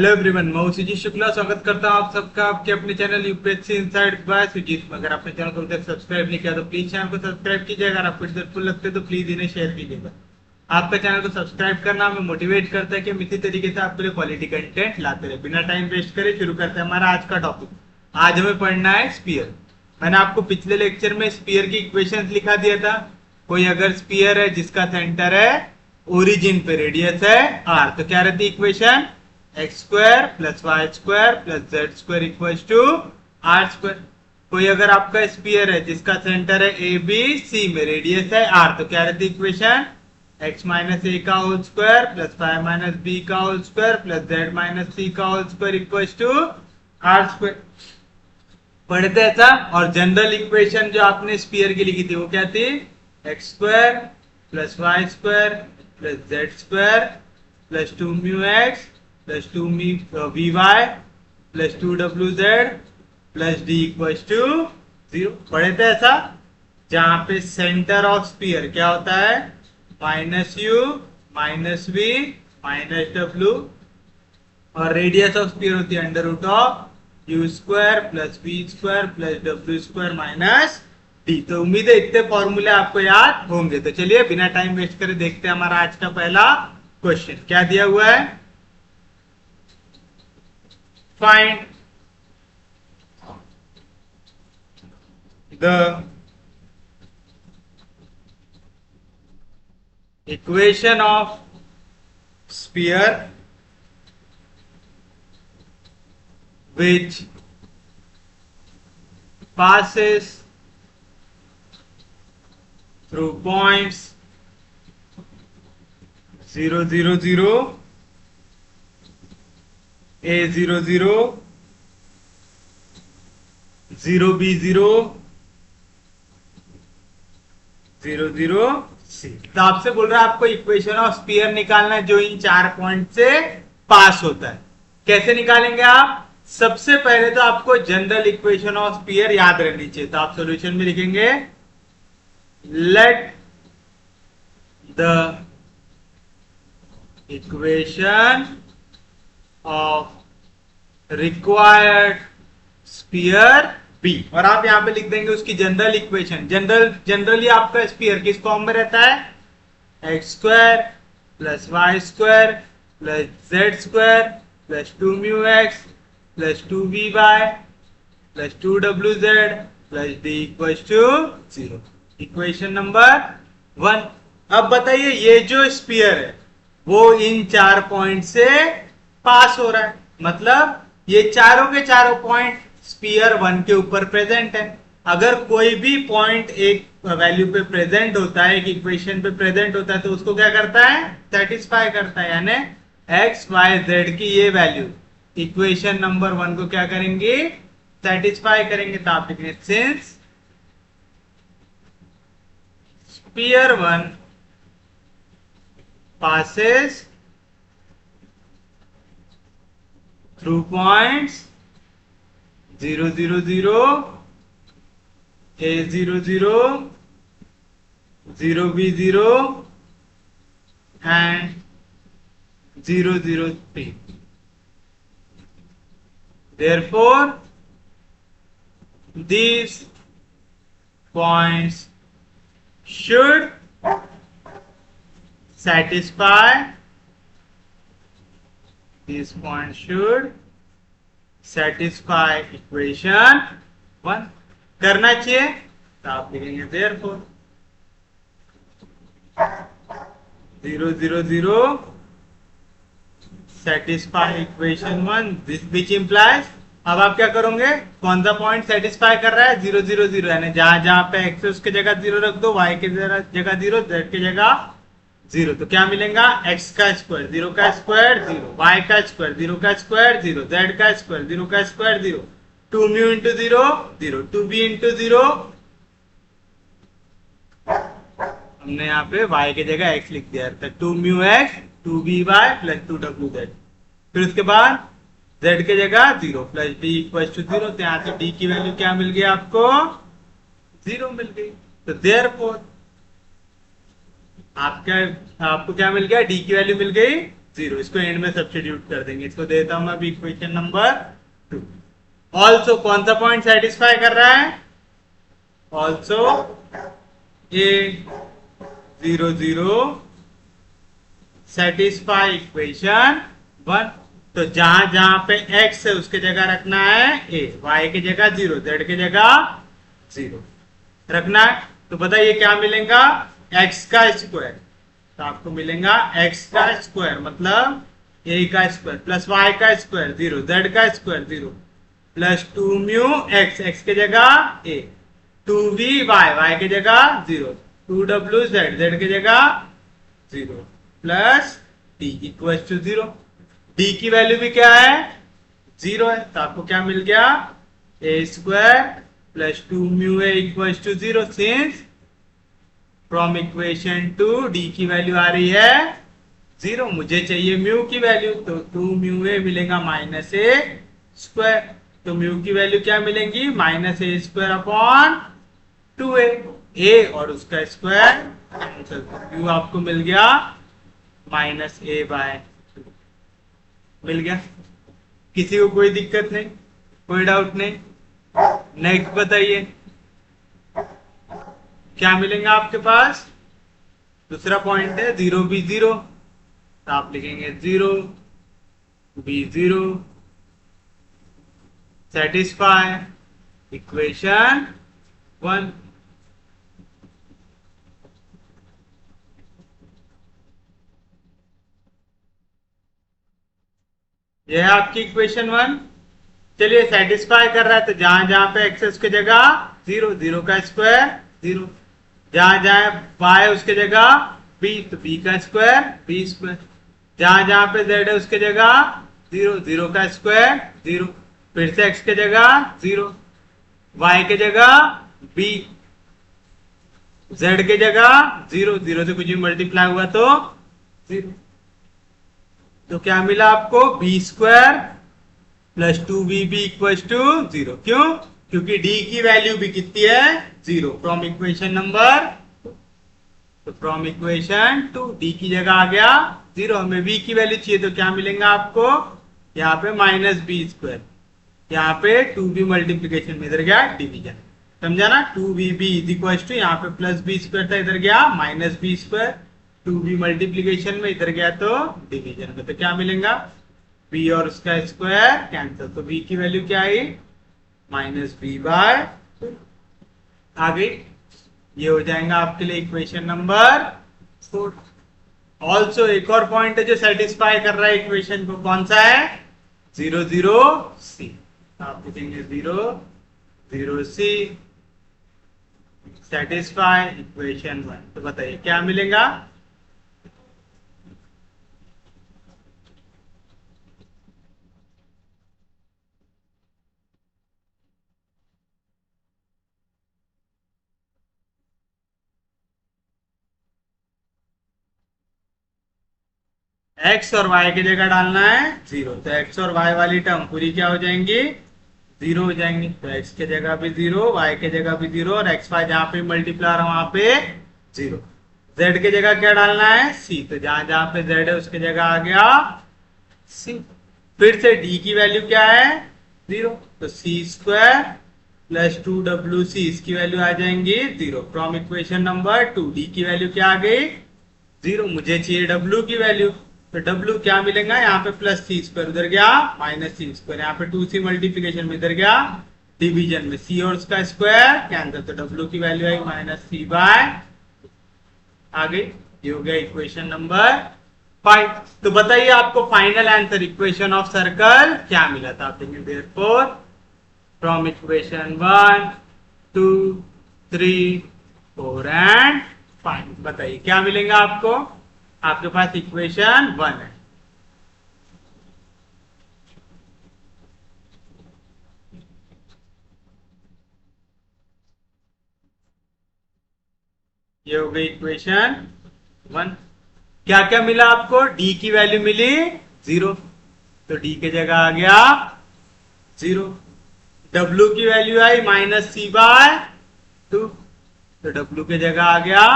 Hello everyone, मैं हूं सुजीत शुक्ला। स्वागत करता हूं आप सबका आपके अपने channel UPSC inside by Sujeet में। अगर आपने चैनल को अभी तक सब्सक्राइब नहीं किया तो प्लीज चैनल को सब्सक्राइब कीजिएगा। अगर आपको हेल्पफुल लगते हैं तो प्लीज इन्हें शेयर कीजिएगा। आपका चैनल को सब्सक्राइब करना हमें मोटिवेट करता है कि हम इसी तरीके से आपके लिए क्वालिटी कंटेंट लाते रहे। बिना टाइम वेस्ट करे शुरू करते हैं हमारा आज का टॉपिक। आज हमें पढ़ना है स्पीयर। मैंने आपको पिछले लेक्चर में स्पीयर की इक्वेशन लिखा दिया था। कोई अगर स्पीयर है जिसका सेंटर है ओरिजिन पे, रेडियस है आर, तो क्या रहती है equation? X square plus Y square plus Z square equal to are square. कोई अगर आपका स्पीयर है जिसका सेंटर है ए बी सी में, रेडियस है आर, तो क्या रहती है इक्वेशन? एक्स माइनस ए का whole square plus five minus b का whole square plus z minus c का whole square equal to are square. पढ़ते ऐसा। और जनरल इक्वेशन जो आपने स्पीयर की लिखी थी वो क्या थी? X square plus Y square plus Z square plus two mu x plus two V Y plus two W Z plus D equal to 0। पढ़े थे ऐसा, जहां पे सेंटर ऑफ स्पीयर क्या होता है? Minus U minus V minus W, और radius of sphere होती है under root of U square plus V square plus W square minus D. तो उम्मीद है इतने फॉर्मूले आपको याद होंगे। तो चलिए बिना टाइम वेस्ट करे देखते हैं हमारा आज का पहला क्वेश्चन क्या दिया हुआ है। Find the equation of sphere which passes through points 0 0 0 a 0 0 0 b 0 0 0 c। तो आपसे बोल रहा है आपको इक्वेशन ऑफ स्पीयर निकालना है जो इन 4 पॉइंट से पास होता है। कैसे निकालेंगे आप? सबसे पहले तो आपको जनरल इक्वेशन ऑफ स्पीयर याद रहनी चाहिए। तो आप सॉल्यूशन में लिखेंगे let the equation of required sphere be, और आप यहां पे लिख देंगे उसकी जनरल इक्वेशन। जनरली आपका स्पीयर किस फॉर्म में रहता है? X square plus Y square plus Z square plus two mu x plus two V Y plus two W Z plus D equal to 0। Equation number 1। अब बताइए ये जो spear है वो इन 4 पॉइंट से पास हो रहा है, मतलब ये चारों के चारों पॉइंट स्पीयर 1 के ऊपर प्रेजेंट है। अगर कोई भी पॉइंट एक वैल्यू पे प्रेजेंट होता है, एक इक्वेशन पे प्रेजेंट होता है, तो उसको क्या करता है? सेटिस्फाई करता है। यानी एक्स वाई जेड की ये वैल्यू इक्वेशन नंबर 1 को क्या करेंगे? सेटिस्फाई करेंगे। तो आप लिखेंगे since spear 1 passes through points 0 0 0 a 0 0 0 b 0 and 0 0 3। therefore these points should satisfy equation 1। करना चाहिए तो आप लिखेंगे therefore 0 0 0 satisfy equation 1 which implies। अब आप क्या करोगे? कौन सा पॉइंट सेटिस्फाई कर रहा है? 0 0 0, यानी जहां जहां पे एक्स उसके जगह 0 रख दो, वाई के जगह 0, जेड की जगह 0। तो क्या मिलेगा? एक्स का स्क्वायर 0 का स्क्वायर 0, वाई का स्क्वायर 0 का स्क्वायर 0, जेड का स्क्वायर 0 का square 0, 2 mu into 0 0, 2b into 0। हमने यहाँ पे y की जगह x लिख दिया, तो 2 mu x 2b y plus 2 डब्ल्यू जेड। फिर उसके बाद z की जगह 0 प्लस d इक्वल टू 0। तो यहाँ से d की वैल्यू क्या मिल गई आपको? 0 मिल गई। तो देयरफॉर आपको क्या मिल गया? डी की वैल्यू मिल गई 0। इसको एंड में सब्स्टिट्यूट कर देंगे। इसको देता हूं मैं अभी इक्वेशन नंबर 2। ऑल्सो कौन सा पॉइंट सेटिस्फाई कर रहा है? Also a 0 0 satisfy equation 1। तो जहां जहां पे x है उसके जगह रखना है a, y की जगह 0, z की जगह 0 रखना है। तो बताइए क्या मिलेगा? x का स्क्वायर। तो आपको मिलेगा x का स्क्वायर मतलब a का स्क्वायर प्लस y का स्क्वायर 0, z का square 0 plus 2 mu x, x की जगह a, 2v y की जगह 0, 2w z की जगह 0 plus d equal to 0। d की वैल्यू भी क्या है? 0 है। तो आपको क्या मिल गया? a square plus 2 mu a equal to 0 since from equation 2 d की वैल्यू आ रही है 0। मुझे चाहिए म्यू की वैल्यू, तो 2 म्यू a मिलेगा माइनस a स्क्वायर। तो म्यू की वैल्यू क्या मिलेंगी? Minus a square upon 2a, a और उसका स्क्वायर कैंसिल। म्यू आपको मिल गया माइनस a बाय 2 मिल गया। किसी को कोई दिक्कत नहीं, कोई डाउट नहीं? नेक्स्ट बताइए क्या मिलेगा आपके पास? दूसरा पॉइंट है 0 b 0। तो आप लिखेंगे 0 b 0 सेटिस्फाई इक्वेशन 1। यह है आपकी इक्वेशन 1। चलिए सेटिस्फाई कर रहा है तो जहां जहां पे x उसके जगह 0, 0 का स्क्वायर 0, जहां जहां y उसके जगह b तो b का स्क्वायर b स्क्वायर, जहां जहां पे z है उसके जगह 0, 0 का स्क्वायर 0, फिर से x के जगह 0, y के जगह b, z के जगह 0, 0 से कुछ भी मल्टीप्लाई हुआ तो 0। तो क्या मिला आपको? b square plus 2vb equal to 0। क्यों? क्योंकि d की वैल्यू भी कितनी है? 0 फ्रॉम इक्वेशन नंबर। तो फ्रॉम इक्वेशन 2 d की जगह आ गया 0, हमें v की वैल्यू चाहिए तो क्या मिलेगा आपको? यहाँ पे माइनस बी स्क्वायर, यहाँ पे 2b मल्टीप्लीकेशन में इधर गया डिवीजन, समझा ना? 2vb इज इक्वल टू यहाँ पे प्लस बी स्क्वायर था, इधर गया minus B square, 2b multiplication में इधर गया तो डिवीजन में। तो क्या मिलेगा? b और उसका स्क्वायर कैंसिल, तो b की वैल्यू क्या आई? Minus B bye 2। आगे ये हो जाएगा आपके लिए इक्वेशन नंबर 4। ऑल्सो एक और पॉइंट है जो सेटिस्फाई कर रहा है इक्वेशन को, कौन सा है? 0 0 c। आप लिखेंगे 0 0 c सेटिस्फाई इक्वेशन 1। तो बताइए क्या मिलेगा? x और y की जगह डालना है 0, तो x और y वाली टर्म पूरी क्या हो जाएंगी? 0 हो जाएंगी। तो x की जगह भी 0, y की जगह भी 0 और x y जहां पे मल्टीप्लाई रहा वहां पे 0। z की जगह क्या डालना है? c, तो जहां जहां पे z है उसकी जगह आ गया c। फिर से d की वैल्यू क्या है? 0, तो c स्क्वायर प्लस 2wc इसकी वैल्यू आ जाएंगी 0 फ्रॉम इक्वेशन नंबर 2। d की वैल्यू क्या आ गई? 0। मुझे चाहिए w की वैल्यू, तो w क्या मिलेगा? यहाँ पे प्लस सी स्क्वायर, उधर गया माइनस सी स्क्वायर, यहाँ पे 2c मल्टीप्लीकेशन में इधर गया डिवीजन में, c और उसका स्क्वायर कैंसिल, तो w की वैल्यू आई माइनस सी बाय। आ गई, ये हो गया इक्वेशन नंबर 5। तो बताइए आपको final answer equation of circle क्या मिला था? आप देखेंगे देयरफॉर फ्रॉम इक्वेशन 1 2 3 4 एंड 5। बताइए क्या मिलेगा आपको? आपके पास इक्वेशन 1 है। ये हो गई इक्वेशन 1। क्या क्या मिला आपको? d की वैल्यू मिली 0, तो d की जगह आ गया 0। w की वैल्यू आई माइनस सी बाय 2, तो w की जगह आ गया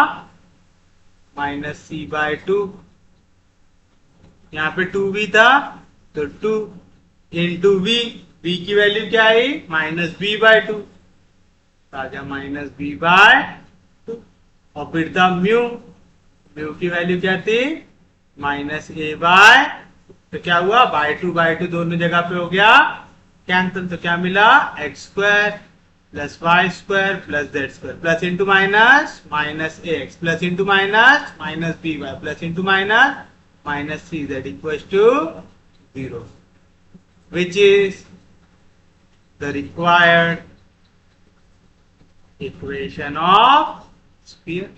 माइनस सी बाय 2। यहाँ पे 2v था तो 2 इंटू वी, वी की वैल्यू क्या आई -b/2, आ गया -b/2। और फिर था म्यू, म्यू की वैल्यू क्या थी -a/, तो क्या हुआ बाय टू दोनों जगह पे हो गया कैंसिल, तो क्या मिला x² plus y² plus z² plus into minus -ax plus into minus by plus into minus -cz equal to 0, which is the required equation of sphere।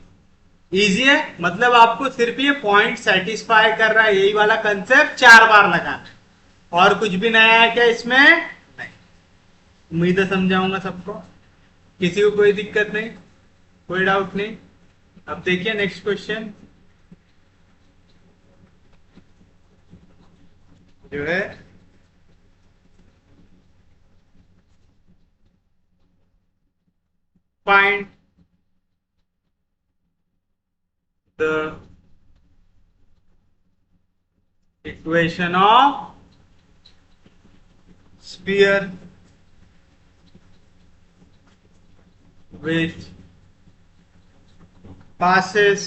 Easy है, मतलब आपको सिर्फ ये पॉइंट सेटिस्फाई कर रहा है, यही वाला कंसेप्ट 4 बार लगाना है, और कुछ भी नया है क्या इसमें नहीं। उम्मीद है समझाऊंगा सबको, किसी को कोई दिक्कत नहीं, कोई डाउट नहीं। अब देखिए नेक्स्ट क्वेश्चन जो है find the equation of sphere which passes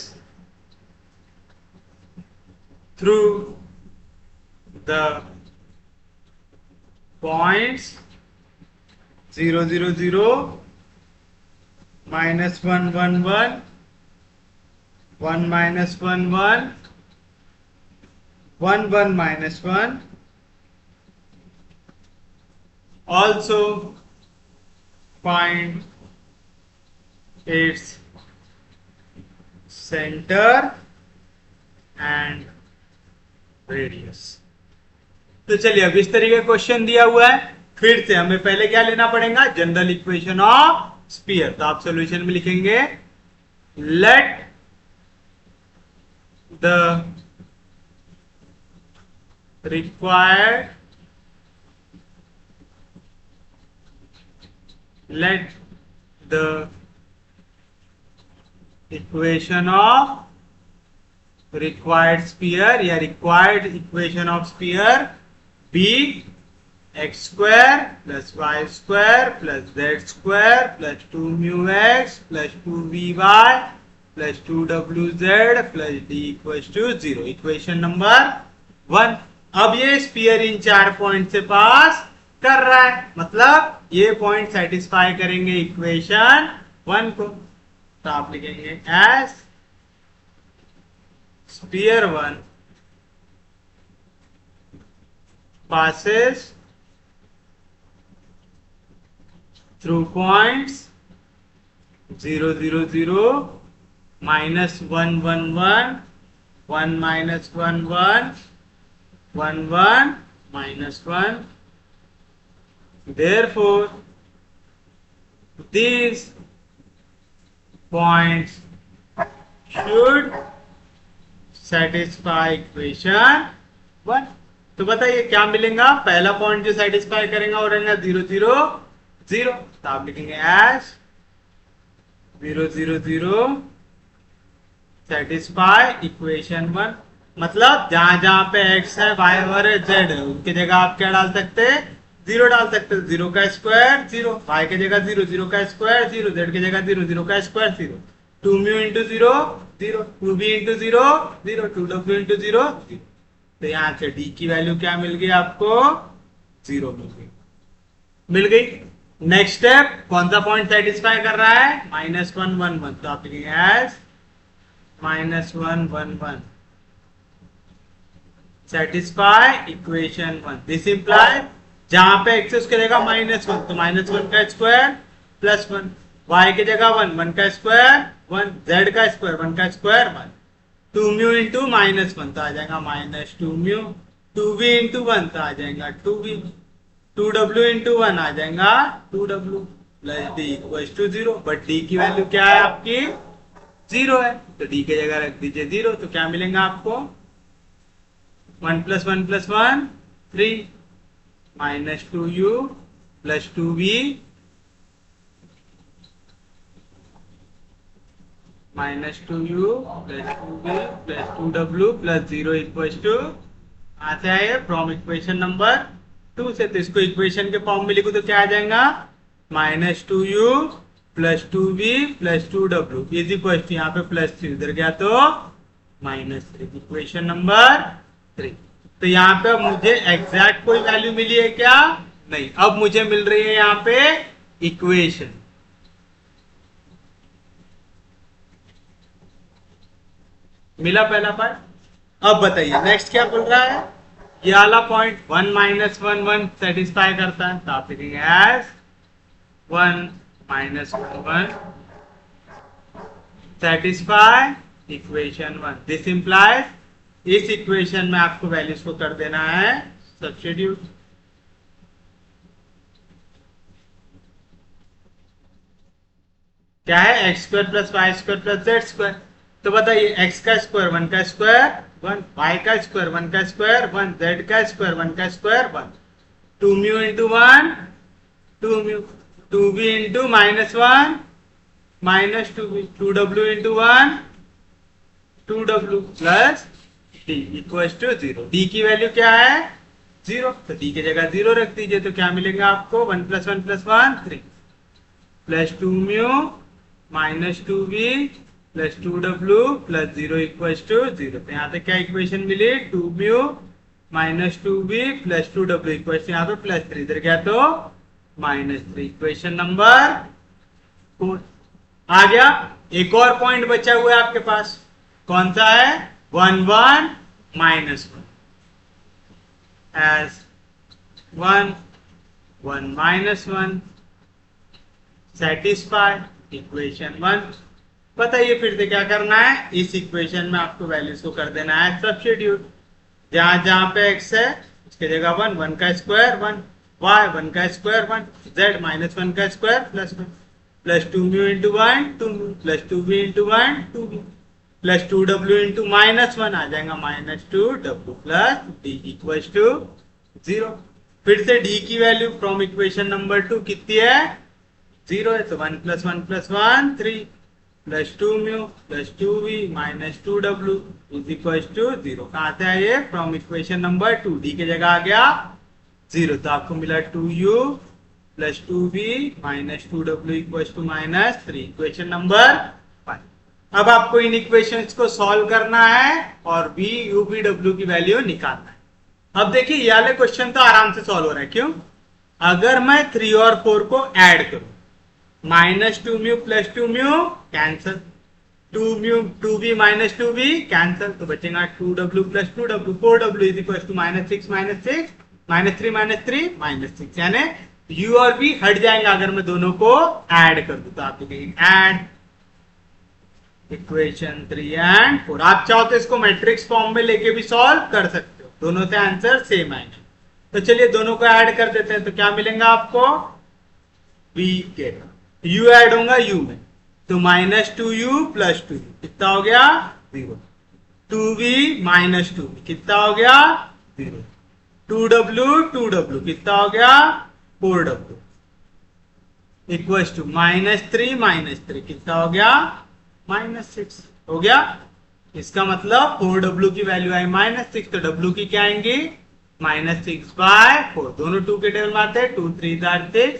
through the points 0, 0, 0, -1, 1, 1, 1, -1, 1, 1, 1, -1, also find its center and radius। तो चलिए अब इस तरीके का क्वेश्चन दिया हुआ है, फिर से हमें पहले क्या लेना पड़ेगा जनरल इक्वेशन ऑफ स्फीयर। तो आप सॉल्यूशन में लिखेंगे let the required let the equation of required sphere या required equation of sphere be x² plus y² plus z² plus 2 mu x plus 2 vy plus 2 wz plus d equals to 0। Equation number 1। अब ये sphere इन 4 point से पास कर रहा है, मतलब ये point satisfy करेंगे इक्वेशन 1 को। तो आप लिखेंगे S sphere 1 passes through points 0, 0, 0, -1, 1, 1, 1, -1, 1, 1, 1, -1। Therefore, these points should satisfy equation 1। तो बताइए क्या मिलेगा, पहला पॉइंट जो सेटिस्फाई करेगा वो रहेगा 0, 0, 0। तो आप लिखेंगे एस 0, 0, 0 सेटिस्फाई इक्वेशन 1। मतलब जहां जहां पे x है y और z है उनकी जगह आप क्या डाल सकते हैं 0 डाल सकते हो। 0 का स्क्वायर 0, y की जगह 0, 0 का स्क्वायर 0, z की जगह 0, 0 का square 0, 2 mu into 0, 0, 2b into 0, 0, 2w into 0, 0। तो यहाँ से d की वैल्यू क्या मिल गई आपको 0 मिल गई। नेक्स्ट स्टेप कौन सा पॉइंट सेटिस्फाई कर रहा है -1, 1, 1। तो आप लिखेंगे as -1, 1, 1 satisfy equation 1। This implies जहां पे x उसके जगह -1 तो -1 का स्क्वायर +1, y की जगह 1, 1 का स्क्वायर 1, z का स्क्वायर 1 का स्क्वायर 1, 2 म्यू इंटू -1 तो आ जाएगा -2 म्यू, 2v इंटू 1 तो आ जाएगा 2v, 2w इंटू 1 आ जाएगा 2w plus d equals to 0। But d की वैल्यू क्या है आपकी 0 है, तो d की जगह रख दीजिए 0। तो क्या मिलेगा आपको 1 + 1 + 1 3 -2u plus 2v -2u plus 2v plus 2w plus 0 equals to कहाँ से आए? फ्रॉम इक्वेशन नंबर 2 से। तो इसको इक्वेशन के फॉर्म में लिखो तो क्या आ जाएगा? -2u plus 2v plus 2w is equal to, यहाँ पे +3 इधर गया तो -3, इक्वेशन नंबर 3। तो यहाँ पे मुझे एग्जैक्ट कोई वैल्यू मिली है क्या? नहीं। अब मुझे मिल रही है यहाँ पे इक्वेशन। मिला पहला पार्ट। अब बताइए नेक्स्ट क्या बोल रहा है? ये वाला पॉइंट 1 - 1 1 सेटिस्फाई करता है, तो आप लिखेंगे as 1 - 1 1 satisfy equation 1। This implies इस इक्वेशन में आपको वैल्यूज को कर देना है सब्स्टिट्यूट। क्या है? x² + y² + z²। तो बताइए x का स्क्वायर 1 का स्क्वायर 1, y का स्क्वायर 1 का स्क्वायर 1, z का स्क्वायर 1 का square 1, 2μ × 1 2μ, 2v × -1 -2v, 2w × 1 2w plus d equal to 0। d की वैल्यू क्या है? 0। तो d की जगह 0 रख दीजिए, तो क्या मिलेगा आपको? 1 + 1 + 1 3 plus 2μ -2v plus 2w plus 0 equal to 0। तो यहाँ पे क्या इक्वेशन मिली? 2μ -2v plus 2w equal to यहाँ पे +3 इधर गया तो -3, इक्वेशन नंबर 4 आ गया। एक और पॉइंट बचा हुआ है आपके पास, कौन सा है? 1 1 -1 एज 1 1 -1 सेटिस्फाई इक्वेशन 1। बताइए फिर से क्या करना है? इस इक्वेशन में आपको वैल्यूज को कर देना है सब्स्टिट्यूट। जहां जहां पे x है उसकी जगह 1 1 का स्क्वायर 1, y 1 का स्क्वायर 1, z -1 का square +1 plus 2μ × 1 2μ plus 2v × 1 2v plus 2w × -1 आ जाएगा -2w plus d equal to 0। फिर से d की वैल्यू फ्रॉम इक्वेशन नंबर 2 कितनी है? 0 है, तो 1 + 1 + 1 3 plus 2μ plus 2v -2w is equal to 0। कहां से है ये? From equation number 2। d की जगह आ गया 0, तो आपको मिला 2u plus 2v -2w equal to -3, equation number 5। अब आपको इन इक्वेशंस को सॉल्व करना है और v u v w की वैल्यू निकालना है। अब देखिए ये वाले क्वेश्चन तो आराम से सॉल्व हो रहा है। क्यों? अगर मैं 3 और 4 को ऐड करूं, -2μ plus 2μ cancel, 2v -2v cancel, तो बचेगा 2w plus 2w 4w is equal to -6 -6 -3 -3 -6, यानी u और v हट जाएंगे अगर मैं दोनों को ऐड कर दूं। तो आप लिखेंगे ऐड इक्वेशन 3 और 4। आप चाहो तो इसको मैट्रिक्स फॉर्म में लेके भी सॉल्व कर सकते हो, दोनों से आंसर सेम आएंगे। तो चलिए दोनों को ऐड कर देते हैं, तो क्या मिलेगा आपको? v के u ऐड होगा u में, तो -2u प्लस 2u कितना हो गया? 0। 2v -2v कितना हो गया? 0। 2w कितना हो गया? 4w इक्वल टू -3 कितना हो गया? -6 हो गया। इसका मतलब 4w की वैल्यू आई -6, तो w की क्या आएंगी? -6/4। दोनों 2 के टेबल में आते हैं, 2 3 6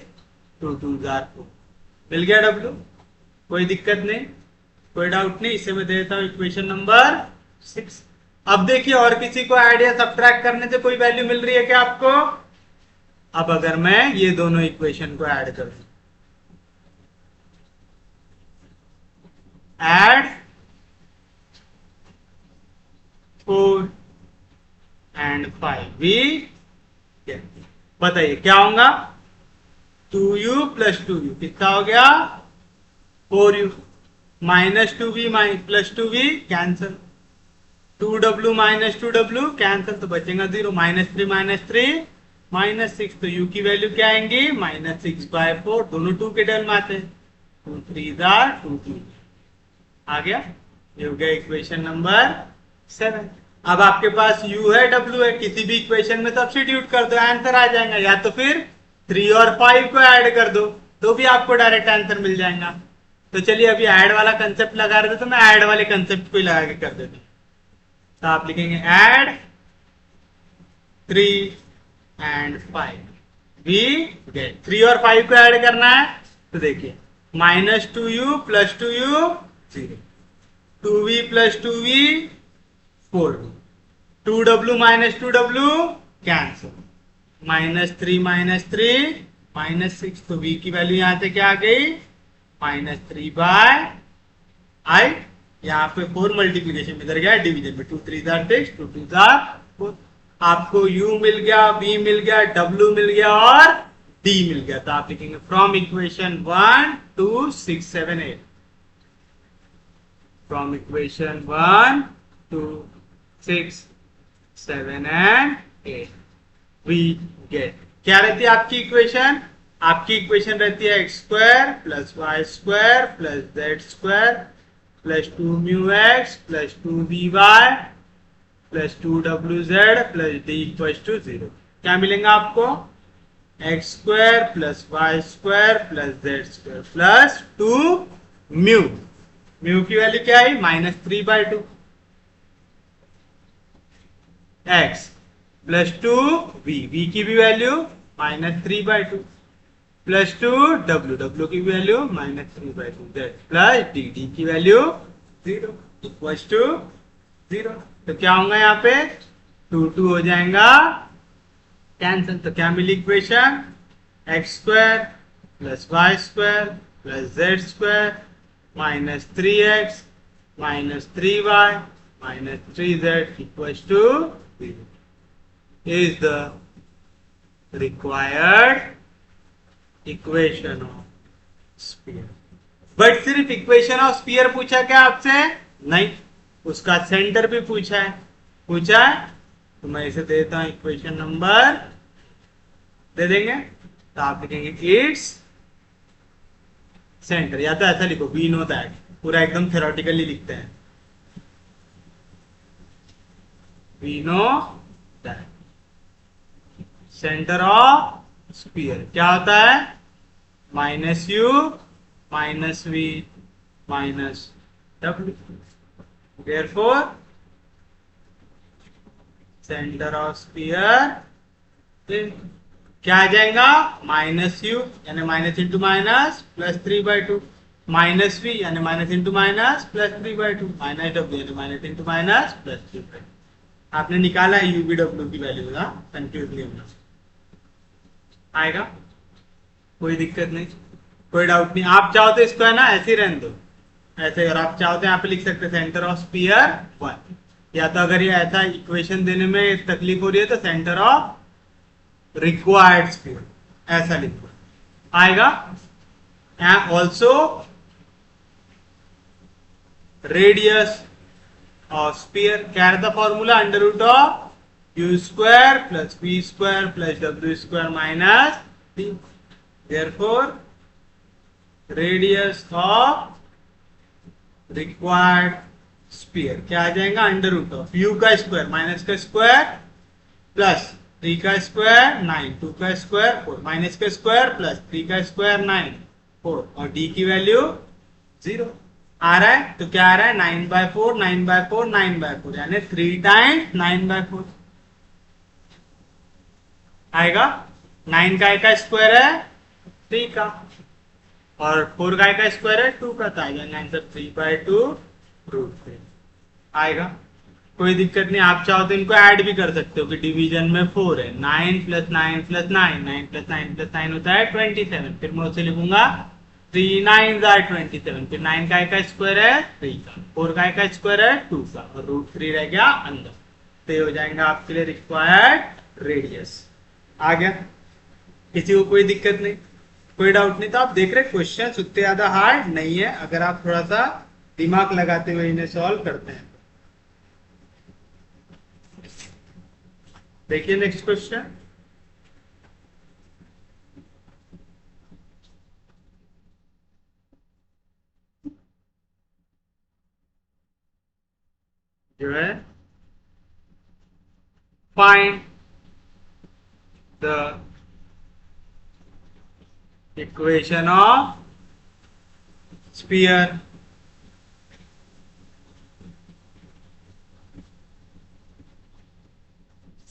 2 2 4। मिल गया w, कोई दिक्कत नहीं, कोई डाउट नहीं। इसे मैं दे देता हूं इक्वेशन नंबर 6। अब देखिए और किसी को ऐड या सब्ट्रैक्ट करने से कोई वैल्यू मिल रही है क्या आपको? अब अगर मैं ये दोनों इक्वेशन को ऐड कर दूं, ऐड 4 and 5 v, बताइए क्या होगा? 2u प्लस 2u कितना हो गया? 4u -2v plus 2v cancel, 2w -2w cancel, तो बचेगा 0। -3 -6, तो u की वैल्यू क्या आएंगी? -6/4। दोनों 2 के टेबल में आते हैं, 2 3 2 2 आ गया। ये हो गया इक्वेशन नंबर 7। अब आपके पास u है w है, किसी भी इक्वेशन में सब्स्टिट्यूट कर दो, आंसर आ जाएगा। या तो फिर 3 और 5 को ऐड कर दो तो भी आपको डायरेक्ट आंसर मिल जाएगा। तो चलिए अभी ऐड वाला कंसेप्ट लगा रहे थे, तो मैं ऐड वाले कंसेप्ट को ही लगा के कर देता हूं। तो आप लिखेंगे ऐड 3 एंड 5 वी गेट 3 और 5 को ऐड करना है तो देखिए -2u plus 2u 0 2v plus 2v 4v 2w minus 2w cancel -3 -6 तो v की वैल्यू यहां से क्या आ गई -3/i यहाँ पे 4 मल्टीप्लीकेशन में इधर गया डिवीजन में 2 3 6 2 2 4 आपको u मिल गया v मिल गया w मिल गया और d मिल गया तो आप लिखेंगे from equation 1 2 6 7 8 from equation 1 2 6 7 and 8 we get क्या रहती है आपकी इक्वेशन रहती है x square plus Y square plus Z square plus 2 mu x plus 2 v Y plus 2 डब्ल्यू Z plus D equal to 0 क्या मिलेगा आपको x square plus Y square plus Z square plus 2 mu की वैल्यू क्या है -3/2 x plus 2 we की भी value -3/2 plus 2 W की वैल्यू -3/2 जेड प्लस डी की वैल्यू 0 इक्वल टू 0 तो क्या होगा यहाँ पे 2 2 हो जाएगा कैंसिल तो क्या मिली equation x square plus Y square plus Z square -3x -3y -3z equals to 0 is the required equation of sphere but सिर्फ इक्वेशन ऑफ स्फीयर पूछा क्या आपसे नहीं उसका सेंटर भी पूछा है तो मैं इसे देता हूं इक्वेशन नंबर दे देंगे तो आप लिखेंगे इट्स सेंटर या तो ऐसा लिखो वी नो दैट पूरा एकदम थ्योरेटिकली लिखते हैं we know that centre of sphere क्या होता है -u -v -w therefore centre of sphere क्या आ जाएगा -u यानी माइनस इंटू माइनस +3/2 -v यानी माइनस इंटू माइनस +3/2 -w यानी माइनस इंटू माइनस +3/2 आपने निकाला है UVW की वैल्यू ना कंफ्यूज नहीं होना आएगा कोई दिक्कत नहीं कोई डाउट नहीं आप चाहो तो इसको है ना ऐसे ही रहने दो ऐसे और आप चाहो तो यहाँ पे लिख सकते हैं सेंटर ऑफ स्फीयर 1 या तो अगर ये ऐसा इक्वेशन देने में तकलीफ हो रही है तो सेंटर ऑफ रिक्वायर्ड स्फीयर ऐसा लिखो आएगा and also radius of sphere क्या रहता formula under root of u square plus v square plus w square minus d therefore radius of required sphere क्या आ जाएगा अंडर रूट ऑफ u का square minus का स्क्वायर प्लस 3 का square 9 2 का square 4 minus का स्क्वायर प्लस 3 का square 9 4 और d की वैल्यू 0 आ रहा है तो क्या आ रहा है 9/4 9/4 9/4 यानी 3 टाइम्स 9/4 आएगा 9 का स्क्वायर है 3 का और 4 का स्क्वायर है 2 का तो आएगा आंसर 3/2 √3 आएगा कोई दिक्कत नहीं आप चाहो तो इनको ऐड भी कर सकते हो कि डिवीजन में 4 है 9 + 9 + 9 9 + 9 + 9 होता है 27 फिर मैं उसे लिखूंगा 3 9s are 27 फिर 9 का स्क्वायर है 3 का 4 का स्क्वायर है 2 का और √3 रह गया अंदर तो ये हो जाएगा आपके लिए रिक्वायर्ड रेडियस आ गया किसी को कोई दिक्कत नहीं कोई डाउट नहीं तो आप देख रहे क्वेश्चन उतने ज्यादा हार्ड नहीं है अगर आप थोड़ा सा दिमाग लगाते हुए इन्हें सॉल्व करते हैं देखिए नेक्स्ट क्वेश्चन जो है find the equation of sphere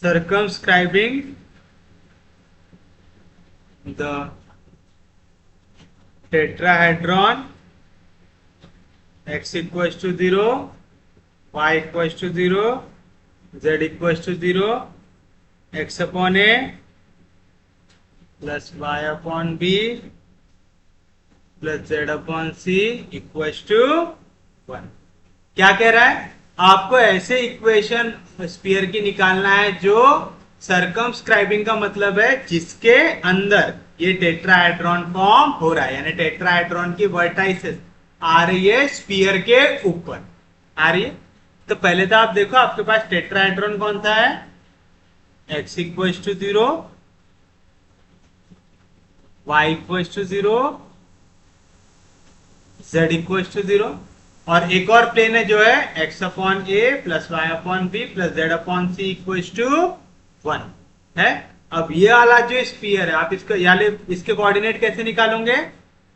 circumscribing the tetrahedron x equals to 0, y equals to 0, z equals to 0, x upon a plus y upon b plus z upon c equals to 1। क्या कह रहा है? आपको ऐसे equation sphere की निकालना है जो सर्कमस्क्राइबिंग का मतलब है जिसके अंदर ये टेट्राहेड्रॉन फॉर्म हो रहा है, यानी टेट्राहेड्रॉन की वर्टाइसेस आ रही है स्फीयर के ऊपर आ रही है। तो पहले तो आप देखो आपके पास टेट्राहेड्रॉन कौन सा है, x equals to 0, y equals to 0, z equals to 0, और एक और प्लेन है जो है x upon a plus y upon b plus z upon c equals to 1 है। अब ये वाला जो स्फीयर है आप इसको इसके कोऑर्डिनेट कैसे निकालोगे?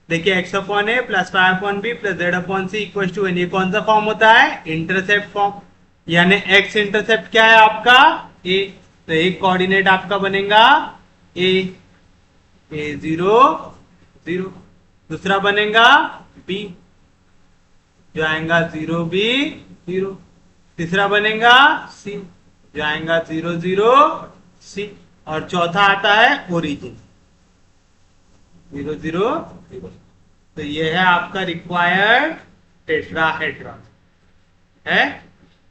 देखिए x upon a plus y upon b plus z upon c equals to 1, ये कौन सा फॉर्म होता है? इंटरसेप्ट फॉर्म, यानी x इंटरसेप्ट क्या है आपका? a। तो एक कोऑर्डिनेट आपका बनेगा a 0 0, दूसरा बनेगा b जो आएगा 0 b 0, तीसरा बनेगा c जो आएगा 0 0 c, और चौथा आता है ओरिजिन 0 0 0। तो ये है आपका रिक्वायर्ड टेट्राहेड्रॉन है।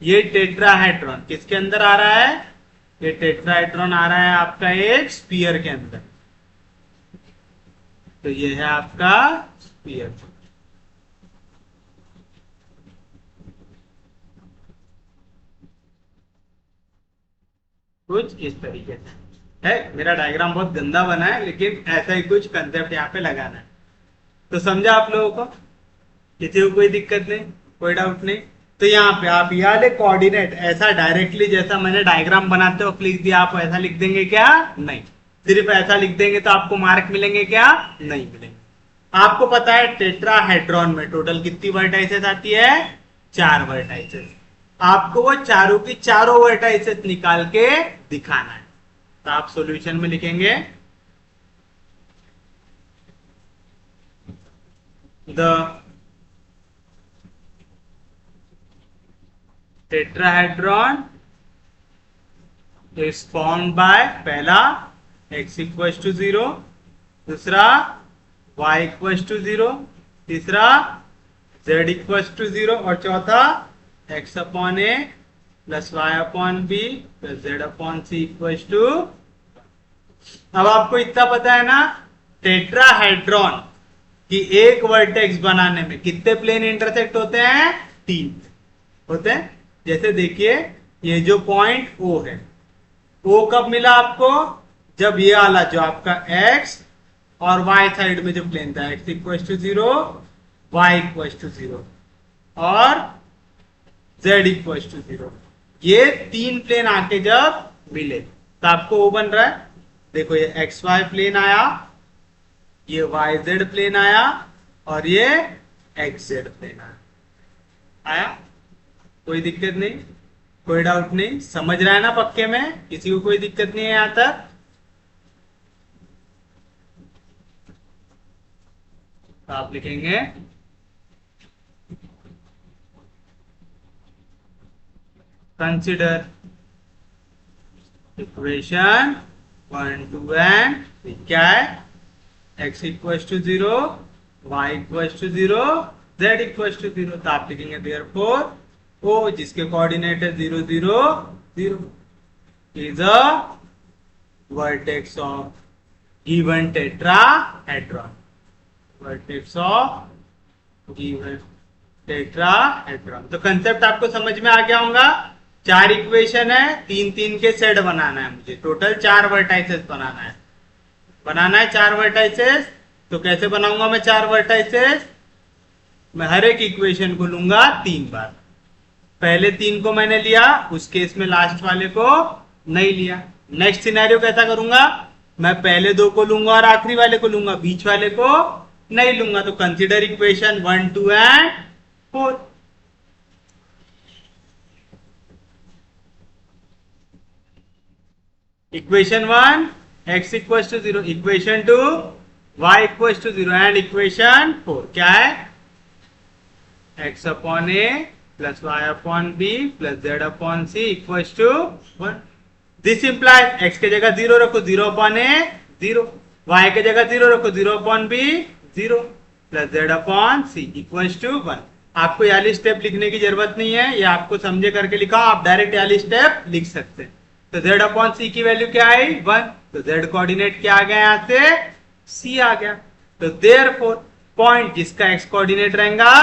ये टेट्राहेड्रॉन किसके अंदर आ रहा है? ये टेट्राहेड्रॉन आ रहा है आपका एक स्फीयर के अंदर। तो ये है आपका स्फीयर। कुछ इस तरीके से है। मेरा डायग्राम बहुत गंदा बना है लेकिन ऐसा ही कुछ कंसेप्ट यहाँ पे लगाना है। तो समझा आप लोगों को? किसी को कोई दिक्कत नहीं, कोई डाउट नहीं? तो यहाँ पे आप यहाँ ले कोऑर्डिनेट ऐसा डायरेक्टली जैसा मैंने डायग्राम बनाते वक्त लिख दिया, आप ऐसा लिख देंगे क्या? नहीं। सिर्फ ऐसा लिख देंगे तो आपको मार्क मिलेंगे क्या? नहीं मिलेंगे। आपको पता है टेट्राहेड्रॉन में टोटल कितनी वर्टाइसेस आती है? 4 वर्टाइसेस। आपको वो चारों की चारों वर्टाइसेस निकाल के दिखाना है। तो आप सॉल्यूशन में लिखेंगे the tetrahedron is formed by पहला x इक्वल्स टू 0, दूसरा y इक्वल्स टू 0, तीसरा z इक्वल्स टू 0, और चौथा x upon a plus y upon b plus z upon c equals to. अब आपको इतना पता है ना, टेट्राहेड्रॉन की एक वर्टेक्स बनाने में कितने प्लेन इंटरसेक्ट होते हैं? 3 होते हैं। जैसे देखिए ये जो पॉइंट O है, O कब मिला आपको? जब ये वाला जो आपका x और y साइड में जो प्लेन था x equals to 0, y equals to 0 और z इक्वल्स टू 0, ये 3 प्लेन आके जब मिले तो आपको O बन रहा है। देखो ये एक्स वाई प्लेन आया, ये वाई जेड प्लेन आया और ये एक्स जेड प्लेन आया। कोई दिक्कत नहीं, कोई डाउट नहीं? समझ रहा है ना पक्के में? किसी को कोई दिक्कत नहीं है यहां तक? तो आप लिखेंगे कंसिडर इक्वेशन 1 2 एंड 3। क्या है? x equals to 0, y equals to 0, z equals to 0। तो आप लिखेंगे देयरफॉर O जिसके कोऑर्डिनेट है 0 0 0 is a vertex of given tetrahedron. Vertex of given tetrahedron. तो कंसेप्ट आपको समझ में आ गया होगा। 4 इक्वेशन है, 3 3 के सेट बनाना है मुझे, टोटल 4 वर्टाइसेस बनाना है। 4 वर्टाइसेस। तो कैसे बनाऊंगा मैं 4 वर्टाइसेस? मैं हर एक इक्वेशन को लूंगा 3 बार। पहले 3 को मैंने लिया, उस केस में लास्ट वाले को नहीं लिया। नेक्स्ट सिनेरियो कैसा करूंगा? मैं पहले 2 को लूंगा और आखिरी वाले को लूंगा, बीच वाले को नहीं लूंगा। तो consider equation 1 2 and 4। Equation 1 x equal to 0, equation 2 y equal to 0 and equation 4 क्या है x upon a plus y upon b plus z upon c equal to 1। This implies x के जगह 0 रखो 0 अपॉन a 0, y के जगह 0 रखो 0 upon b 0 plus z upon c equal to 1। आपको ये वाली स्टेप लिखने की जरूरत नहीं है, ये आपको समझे करके लिखा, आप डायरेक्ट ये वाली स्टेप लिख सकते हैं। तो z अपॉन c की वैल्यू क्या आई 1, तो z कोऑर्डिनेट क्या आ गया यहाँ से c आ गया। तो देयरफॉर पॉइंट जिसका x कोऑर्डिनेट रहेगा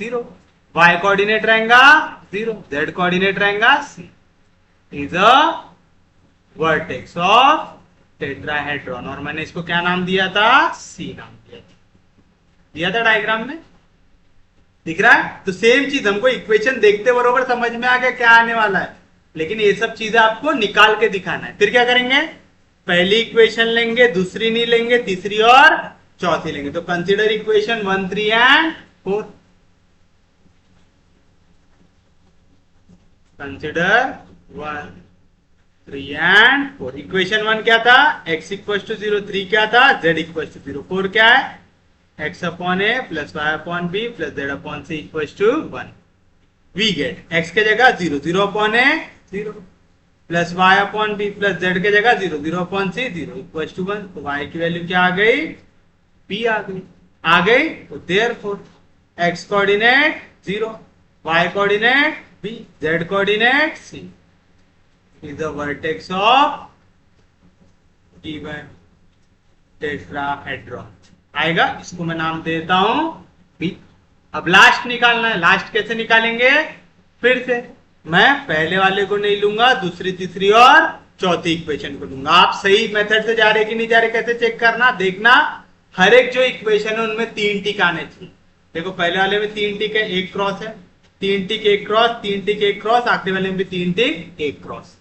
0, y कोऑर्डिनेट रहेगा 0, z कोऑर्डिनेट रहेगा c is a vertex of tetrahedron. और मैंने इसको क्या नाम दिया था c नाम दिया था डायग्राम में, दिख रहा है। तो सेम चीज हमको इक्वेशन देखते बरोबर समझ में आ गया क्या आने वाला है, लेकिन ये सब चीजें आपको निकाल के दिखाना है। फिर क्या करेंगे, पहली इक्वेशन लेंगे, दूसरी नहीं लेंगे, तीसरी और चौथी लेंगे। तो consider equation 1, 3 and 4। Consider 1, 3 and 4। Equation 1 क्या था x इक्वल टू 0, 3 क्या था z इक्वल टू 0, 4 क्या है x upon a plus y upon b plus z upon c equal to 1। We get x के जगह 0, 0 upon a 0 plus y upon b plus z के जगह 0, 0 अपॉन c 0 इक्वल टू 1। तो y की value क्या आ गई p आ गई। तो therefore x coordinate 0, y coordinate b, z coordinate c is the vertex of given tetrahedron आएगा। इसको मैं नाम देता हूं बी। अब लास्ट निकालना है, लास्ट कैसे निकालेंगे, फिर से मैं पहले वाले को नहीं लूंगा, दूसरी तीसरी और चौथी इक्वेशन को लूंगा। आप सही मेथड से जा रहे कि नहीं जा रहे कैसे चेक करना, देखना हर एक जो इक्वेशन है उनमें 3 टिक आने चाहिए। देखो पहले वाले में 3 टिक है, 1 क्रॉस है, 3 टिक 1 क्रॉस, 3 टिक 1 क्रॉस, आखिरी वाले में भी 3 टिक 1 क्रॉस।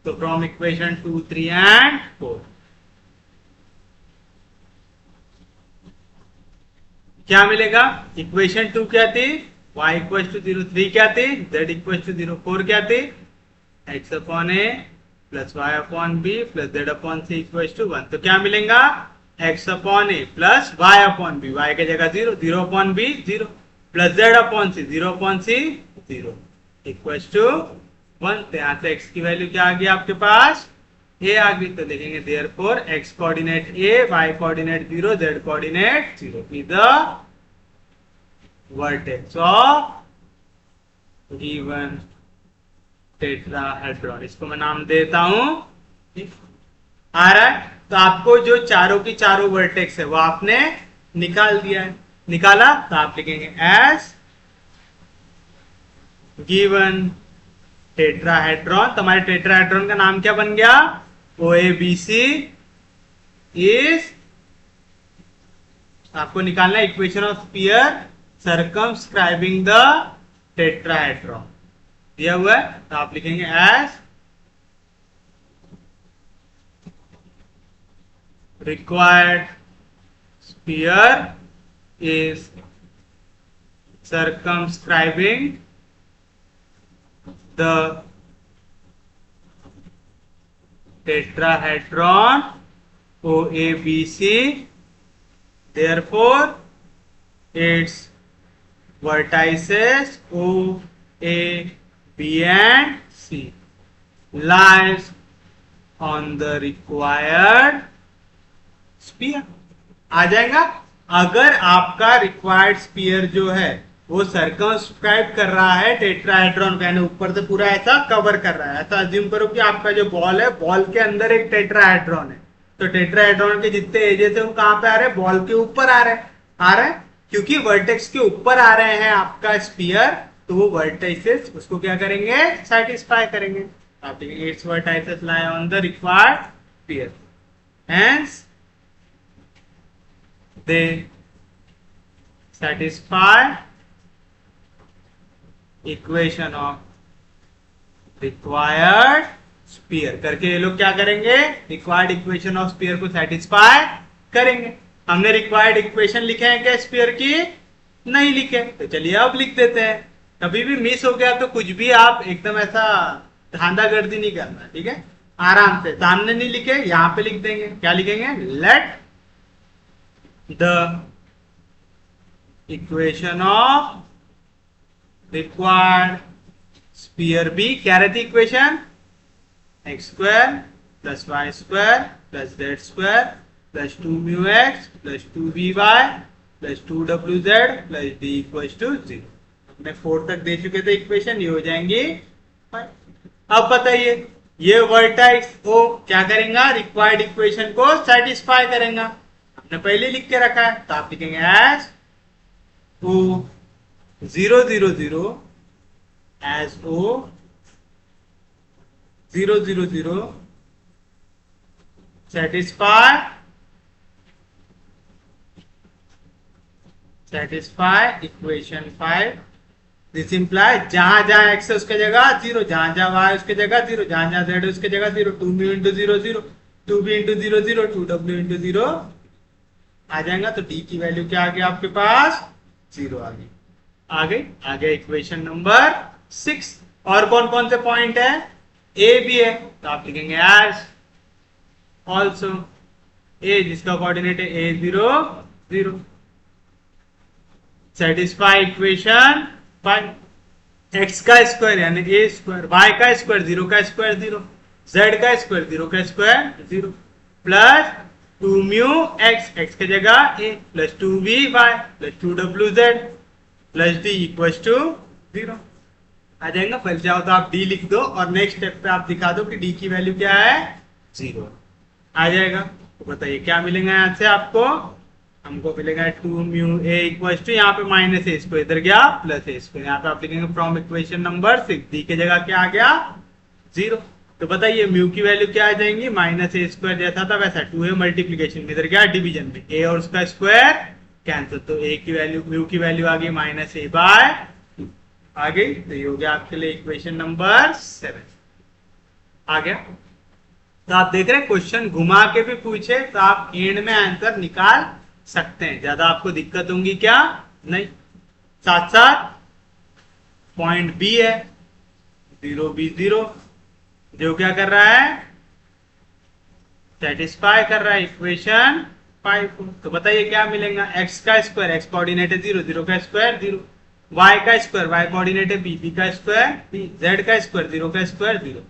तो फ्रॉम इक्वेशन 2, 3 एंड 4 क्या मिलेगा, इक्वेशन 2 क्या थी y इक्वल टू 0, 3 क्या थी z इक्वल टू 0, 4 क्या थी x upon a plus y upon b plus z upon c equal to 1। तो क्या मिलेगा x upon a plus y upon b, y के जगह 0, 0 upon b 0 plus z upon c, 0 upon c 0 equal to 1। तो यहाँ से x की value क्या आ गई आपके पास a आ गई। तो लिखेंगे therefore x coordinate a, y coordinate 0, z coordinate 0 is the vertex of given tetrahedron. इसको मैं नाम देता हूं आ रहा है। तो आपको जो चारों की चारों वर्टेक्स है वो आपने निकाल दिया है, निकाला तो आप लिखेंगे एज गिवन टेट्राहेड्रॉन। तुम्हारे टेट्राहेड्रॉन का नाम क्या बन गया, OABC इज, आपको निकालना है equation of sphere circumscribing the tetrahedron दिया हुआ है। तो आप लिखेंगे as required sphere is circumscribing the tetrahedron OABC, therefore its vertices O, A, B and C lies on the required sphere। आ जाएगा। अगर आपका रिक्वायर्ड स्पीयर जो है वो सर्कमस्क्राइब कर रहा है टेट्राहेड्रॉन को, यानी ऊपर से पूरा ऐसा कवर कर रहा है, ऐसा अज्यूम करो कि आपका जो बॉल है, बॉल के अंदर एक टेट्राहेड्रॉन है। तो टेट्राहेड्रॉन के जितने एजेस है वो कहां पे आ रहे हैं, बॉल के ऊपर आ रहे हैं, क्योंकि वर्टेक्स के ऊपर आ रहे हैं आपका स्पीयर, तो वो वर्टिसेस उसको क्या करेंगे, सेटिस्फाई करेंगे। आप देखेंगे its vertices lie on the required sphere, hence they satisfy equation of required sphere करके ये लोग क्या करेंगे, रिक्वायर्ड इक्वेशन ऑफ स्पीयर को सेटिस्फाई करेंगे। हमने रिक्वायर्ड इक्वेशन लिखे हैं क्या स्पीयर की, नहीं लिखे, तो चलिए अब लिख देते हैं। कभी भी मिस हो गया तो कुछ भी आप एकदम ऐसा धांधागर्दी नहीं करना, ठीक है। आराम से, सामने नहीं लिखे, यहां पे लिख देंगे। क्या लिखेंगे? Let the equation of required sphere be, क्या रहती इक्वेशन? X square plus Y square plus Z square plus 2 mu x plus 2 v Y plus 2 डब्ल्यू Z plus d equals to 0। हमने 4 तक दे चुके थे इक्वेशन, ये हो जाएंगी 5। अब बताइए ये वर्टेक्स ओ क्या करेगा? रिक्वायर्ड इक्वेशन को सेटिस्फाई करेगा। हमने पहले लिख के रखा है, तो आप लिखेंगे as O 0 0 0 as O 0 0 0 satisfy equation 5। This imply जहां जहां एक्स है उसके जगह 0, जहां जहां वाई उसके जगह 0, जहां जहां जेड उसके जगह 0, 2 mu into 0 0, 2 b into 0 0, 2 W into 0 आ जाएगा। तो डी की वैल्यू क्या आ गई आपके पास? 0 आ गई। आ गया इक्वेशन नंबर 6। और कौन कौन से पॉइंट है? ए भी है, तो आप लिखेंगे एज ऑल्सो ए, जिसका कोऑर्डिनेट है ए 0 0, सेटिस्फाई इक्वेशन 5। एक्स का स्क्वायर यानी ए स्क्वायर, वाई का स्क्वायर 0 का स्क्वायर 0, जेड का स्क्वायर 0 का square 0, plus 2 mu x, x की जगह a, plus 2 v Y plus 2 डब्ल्यू Z plus D equal to 0 आ जाएगा। पहले चाहो तो आप डी लिख दो और नेक्स्ट स्टेप पे आप दिखा दो कि डी की वैल्यू क्या है? 0 आ जाएगा। तो बताइए क्या मिलेगा यहां से आपको? हमको मिलेगा 2 म्यू ए इक्वल टू, यहाँ पे माइनस ए स्क्वायर, इधर गया प्लस ए स्क्वायर, यहाँ पे आप लिखेंगे फ्रॉम इक्वेशन नंबर 6, डी की जगह क्या आ गया? 0। तो बताइए म्यू की वैल्यू क्या आ जाएंगी? माइनस ए स्क्वायर जैसा था वैसा 2 ए मल्टीप्लीकेशन में, इधर गया डिवीजन में, ए और उसका स्क्वायर कैंसिल, तो ए की वैल्यू, म्यू की वैल्यू आ गई माइनस ए बाय आ गई। तो ये हो गया आपके लिए इक्वेशन नंबर 7 आ गया। तो आप देख रहे हैं क्वेश्चन घुमा के भी पूछे तो आप एंड में आंसर निकाल सकते हैं, ज्यादा आपको दिक्कत होंगी क्या? नहीं। साथ साथ पॉइंट बी है 0 बी 0, जो क्या कर रहा है? सेटिस्फाई कर रहा है इक्वेशन 5 को। तो बताइए क्या मिलेगा? एक्स का स्क्वायर, एक्स कोऑर्डिनेट है 0, 0 का स्क्वायर 0, वाई का स्क्वायर, वाई कोऑर्डिनेट है बी, बी का स्क्वायर बी, जेड का स्क्वायर 0 का square 0,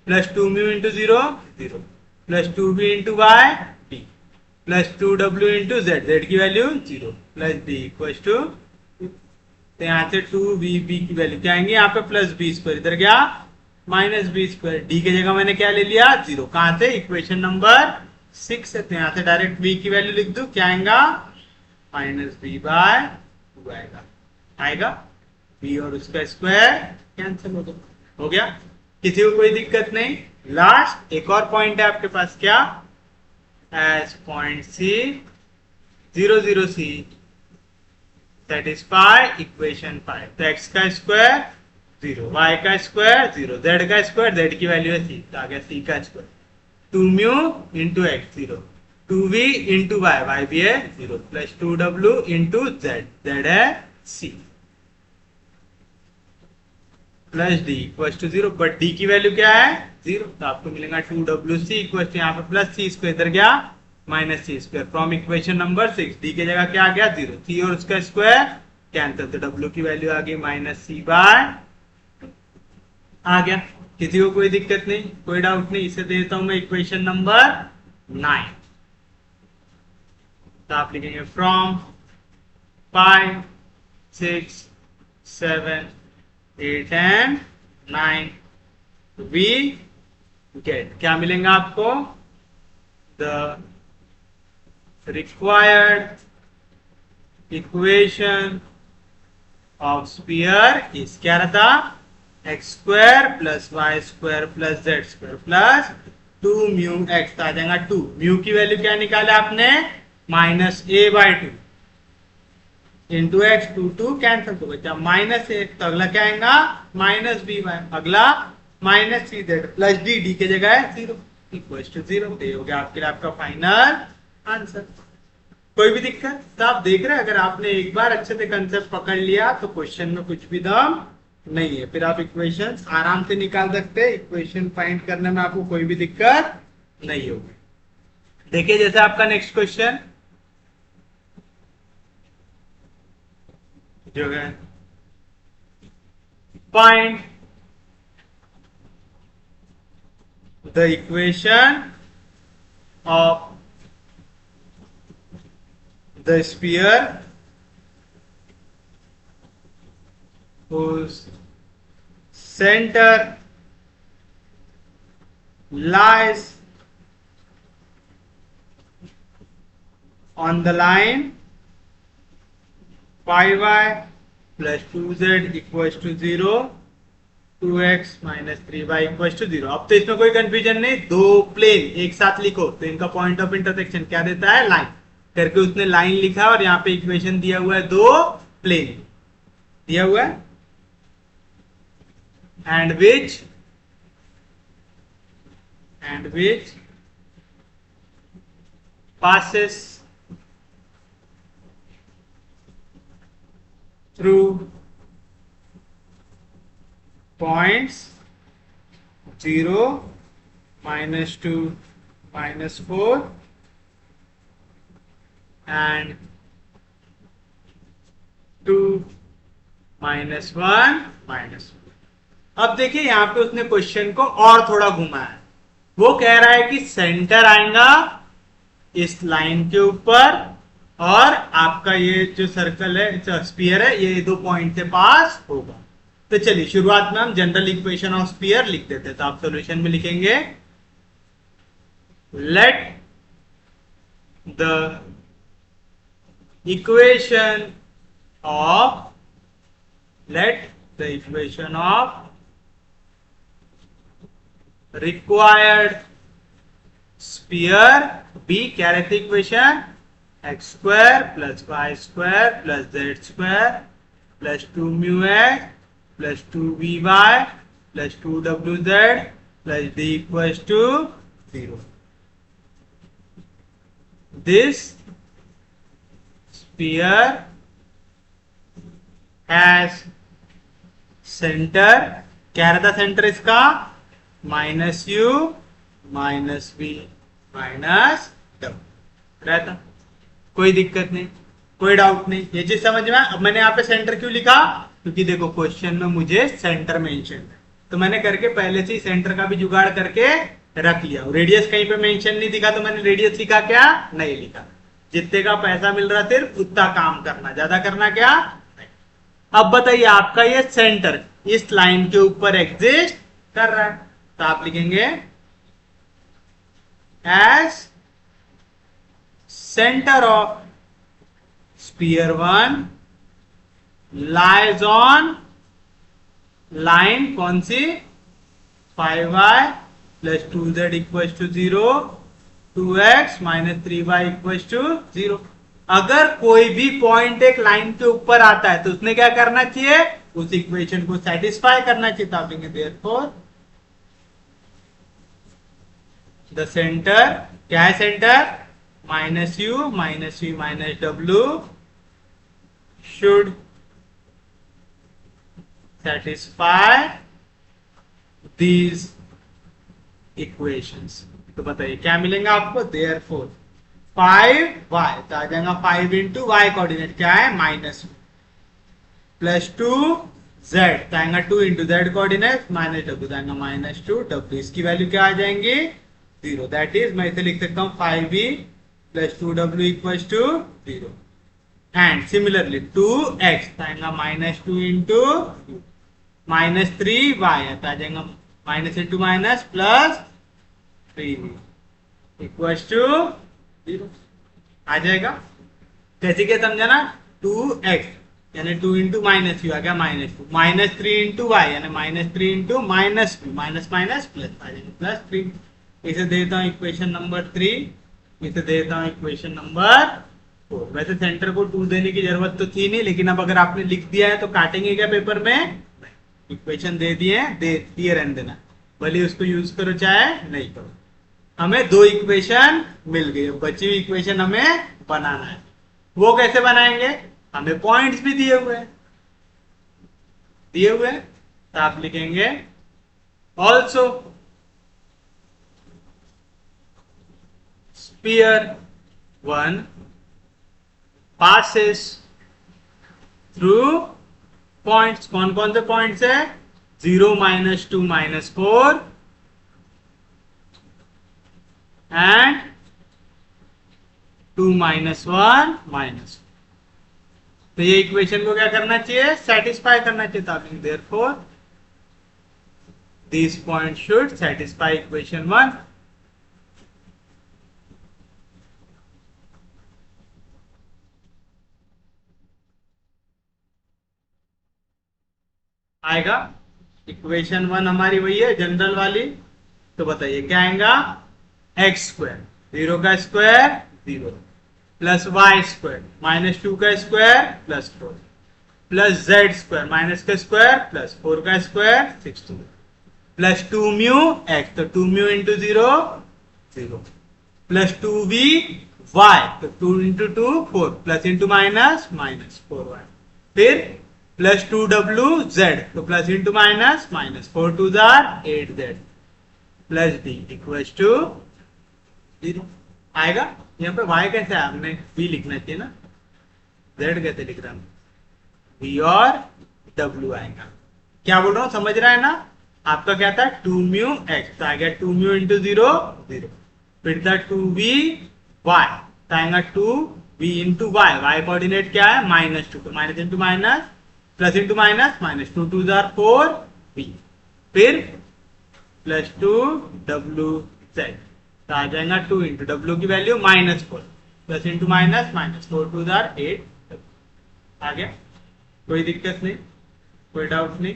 plus 2 mu into 0 0, plus 2 b into y b, plus 2 W into Z, z की value 0, plus D equal to, तो यहाँ से 2 बी बी की वैल्यू क्या आएंगे? यहाँ पे प्लस बी स्क्वायर, इधर गया माइनस बी स्क्वायर, डी की जगह मैंने क्या ले लिया? 0। कहां से? इक्वेशन नंबर 6 है, तो यहाँ से डायरेक्ट बी की वैल्यू लिख दू, क्या आएगा? माइनस बी बाय 2 आएगा। बी और उसका स्क्वायर कैंसिल हो गया। किसी को कोई दिक्कत नहीं। लास्ट एक और पॉइंट है आपके पास, क्या? As point C 0 0 C satisfy equation 5। तो एक्स का स्क्वायर 0, वाई का स्क्वायर 0, जेड का स्क्वायर, जेड की वैल्यू है सी, तो आ गया सी का square, 2 mu into X 0, 2 V into Y, Y भी है 0, plus 2 W into Z, Z है C, plus D equal to 0, but D की वैल्यू क्या है? 0, तो आपको मिलेगा 2 डब्ल्यू सी इक्वल टू, यहाँ पे प्लस सी स्क्वायर, इधर गया minus c square, from equation number 6, d की जगह क्या आ गया? 0, सी और उसका स्क्वायर कैंसिल, तो डब्ल्यू की वैल्यू आ गई माइनस सी बाय आ गया। किसी को कोई दिक्कत नहीं, कोई डाउट नहीं? इसे देता हूं मैं इक्वेशन नंबर 9। तो आप लिखेंगे फ्रॉम 5 6 7 8 एंड 9 वी गेट, क्या मिलेगा आपको? The required equation of sphere is, क्या रहता? X square plus Y square plus Z square plus 2 mu x, आ जाएगा 2, म्यू की वैल्यू क्या निकाला आपने? Minus a by 2 into x, 2 2 cancel, तो बचा माइनस ए, तो अगला क्या आएगा? माइनस बी वाई, अगला minus c z plus d, d की जगह है 0 इक्वल टू 0। ये हो गया आपके लिए आपका फाइनल आंसर। कोई भी दिक्कत? तो आप देख रहे हैं अगर आपने एक बार अच्छे से कंसेप्ट पकड़ लिया तो क्वेश्चन में कुछ भी दम नहीं है, फिर आप इक्वेशन आराम से निकाल सकते हैं। इक्वेशन फाइंड करने में आपको कोई भी दिक्कत नहीं होगी। देखिए जैसे आपका नेक्स्ट क्वेश्चन जो है, find the equation of the sphere whose center lies on the line phi y plus 2z equals to 0, 2x minus 3y equals to 0। अब तो इसमें कोई कंफ्यूजन नहीं, दो प्लेन एक साथ लिखो तो इनका पॉइंट ऑफ इंटरसेक्शन क्या देता है, लाइन करके उसने लाइन लिखा और यहाँ पे इक्वेशन दिया हुआ है, दो प्लेन दिया हुआ है and which passes through points 0, -2, -4 and 2, -1, -1। अब देखिए यहाँ पे उसने क्वेश्चन को और थोड़ा घुमाया है। वो कह रहा है कि सेंटर आएगा इस लाइन के ऊपर और आपका ये जो सर्कल है, स्फीयर है, ये दो पॉइंट से पास होगा। तो चलिए शुरुआत में हम जनरल इक्वेशन ऑफ स्फीयर लिख देते हैं। तो आप सॉल्यूशन में लिखेंगे let the equation of required sphere be, क्या रहती इक्वेशन, x square plus Y square plus Z square plus 2 mu x plus 2 v Y plus 2 डब्ल्यू Z plus d equals to 0। This sphere has centre, क्या रहता centre इसका, -u -v -w रहता। कोई दिक्कत नहीं, कोई डाउट नहीं, ये चीज समझ में। अब मैंने यहाँ पे सेंटर क्यों लिखा, क्योंकि देखो क्वेश्चन में मुझे सेंटर मेंशन है, तो मैंने करके पहले से ही सेंटर का भी जुगाड़ करके रख लिया। रेडियस कहीं पे मेंशन नहीं दिखा तो मैंने रेडियस लिखा क्या, नहीं लिखा। जितने का पैसा मिल रहा सिर्फ उतना काम करना, ज्यादा करना क्या नहीं। अब बताइए आपका ये सेंटर इस लाइन के ऊपर एग्जिस्ट कर रहा है, तो आप लिखेंगे as centre of sphere 1 lies on line कौन सी, 5y plus 2z equals to 0, 2x minus 3y equals to 0। अगर कोई भी पॉइंट एक लाइन के ऊपर आता है तो उसने क्या करना चाहिए, उस इक्वेशन को सेटिस्फाई करना चाहिए। तो आप लिखेंगे देयरफॉर द सेंटर, क्या है centre, -u -v -w should satisfy these equations. तो बताइए क्या मिलेगा आपको, देयरफॉर 5y, तो आ जाएगा 5 इंटू वाई कोऑर्डिनेट क्या है, -, प्लस 2z तो आएगा 2 into Z coordinate minus w तो आएगा -2 w। इसकी वैल्यू क्या आ जाएंगी, 0। दैट इज मैं इसे लिख सकता हूँ 5v plus 2w equals to 0। And similarly 2x तो आएगा -2 इंटू -3y तो आ जाएगा minus into minus plus 3 equals to 0 आ जाएगा। कैसे क्या समझा ना, 2x यानी 2 इंटू माइनस यू आ गया -2, -3 इंटू वाई यानी -3 इंटू -2 माइनस माइनस प्लस आ जाएगा +3। इसे देता हूँ इक्वेशन नंबर 3, इसे देता हूँ इक्वेशन नंबर 4। वैसे सेंटर को 2 देने की जरूरत तो थी नहीं, लेकिन अब अगर आपने लिख दिया है तो काटेंगे क्या पेपर में, इक्वेशन दे दिए, दिए रहने देना, भले उसको यूज करो चाहे नहीं करो। हमें 2 इक्वेशन मिल गई, बची हुई इक्वेशन हमें बनाना है। वो कैसे बनाएंगे, हमें पॉइंट्स भी दिए हुए हैं, तो आप लिखेंगे also sphere 1 passes through points. कौन कौन से पॉइंट्स है? 0 -2 -4 एंड 2 -1 -. तो ये इक्वेशन को क्या करना चाहिए? सेटिस्फाई करना चाहिए। तो therefore this point should satisfy equation 1। आएगा इक्वेशन 1 हमारी वही है जनरल वाली। तो बताइए क्या आएगा? एक्स स्क्वायर 0 का स्क्वायर 0 प्लस वाई स्क्वायर -2 का square plus 4 plus Z square minus का स्क्वायर प्लस 4 का स्क्वायर 16 प्लस 2 म्यू एक्स। तो 2 mu into 0 0 plus 2v y। तो 2 into 2 4 plus into minus minus 4y। फिर प्लस 2w z। तो plus into minus minus 4 2 8z plus d equals to 0 आएगा। यहाँ पे y कैसे है? आपने v लिखना चाहिए ना, z कैसे लिख रहा हूं? v और w आएगा। क्या बोल रहा हूँ समझ रहा है ना? आपका क्या था? 2 म्यू x। तो आ गया 2 म्यू इंटू 0 0। फिर था 2v y। तो आएगा 2v into y। y coordinate क्या है? -2। तो minus into minus plus into minus minus 2 2 4 v। फिर प्लस 2wz। तो आ जाएगा 2 इंटू w की value -4 plus into minus minus 4 2 8। आ गया, कोई दिक्कत नहीं, कोई डाउट नहीं।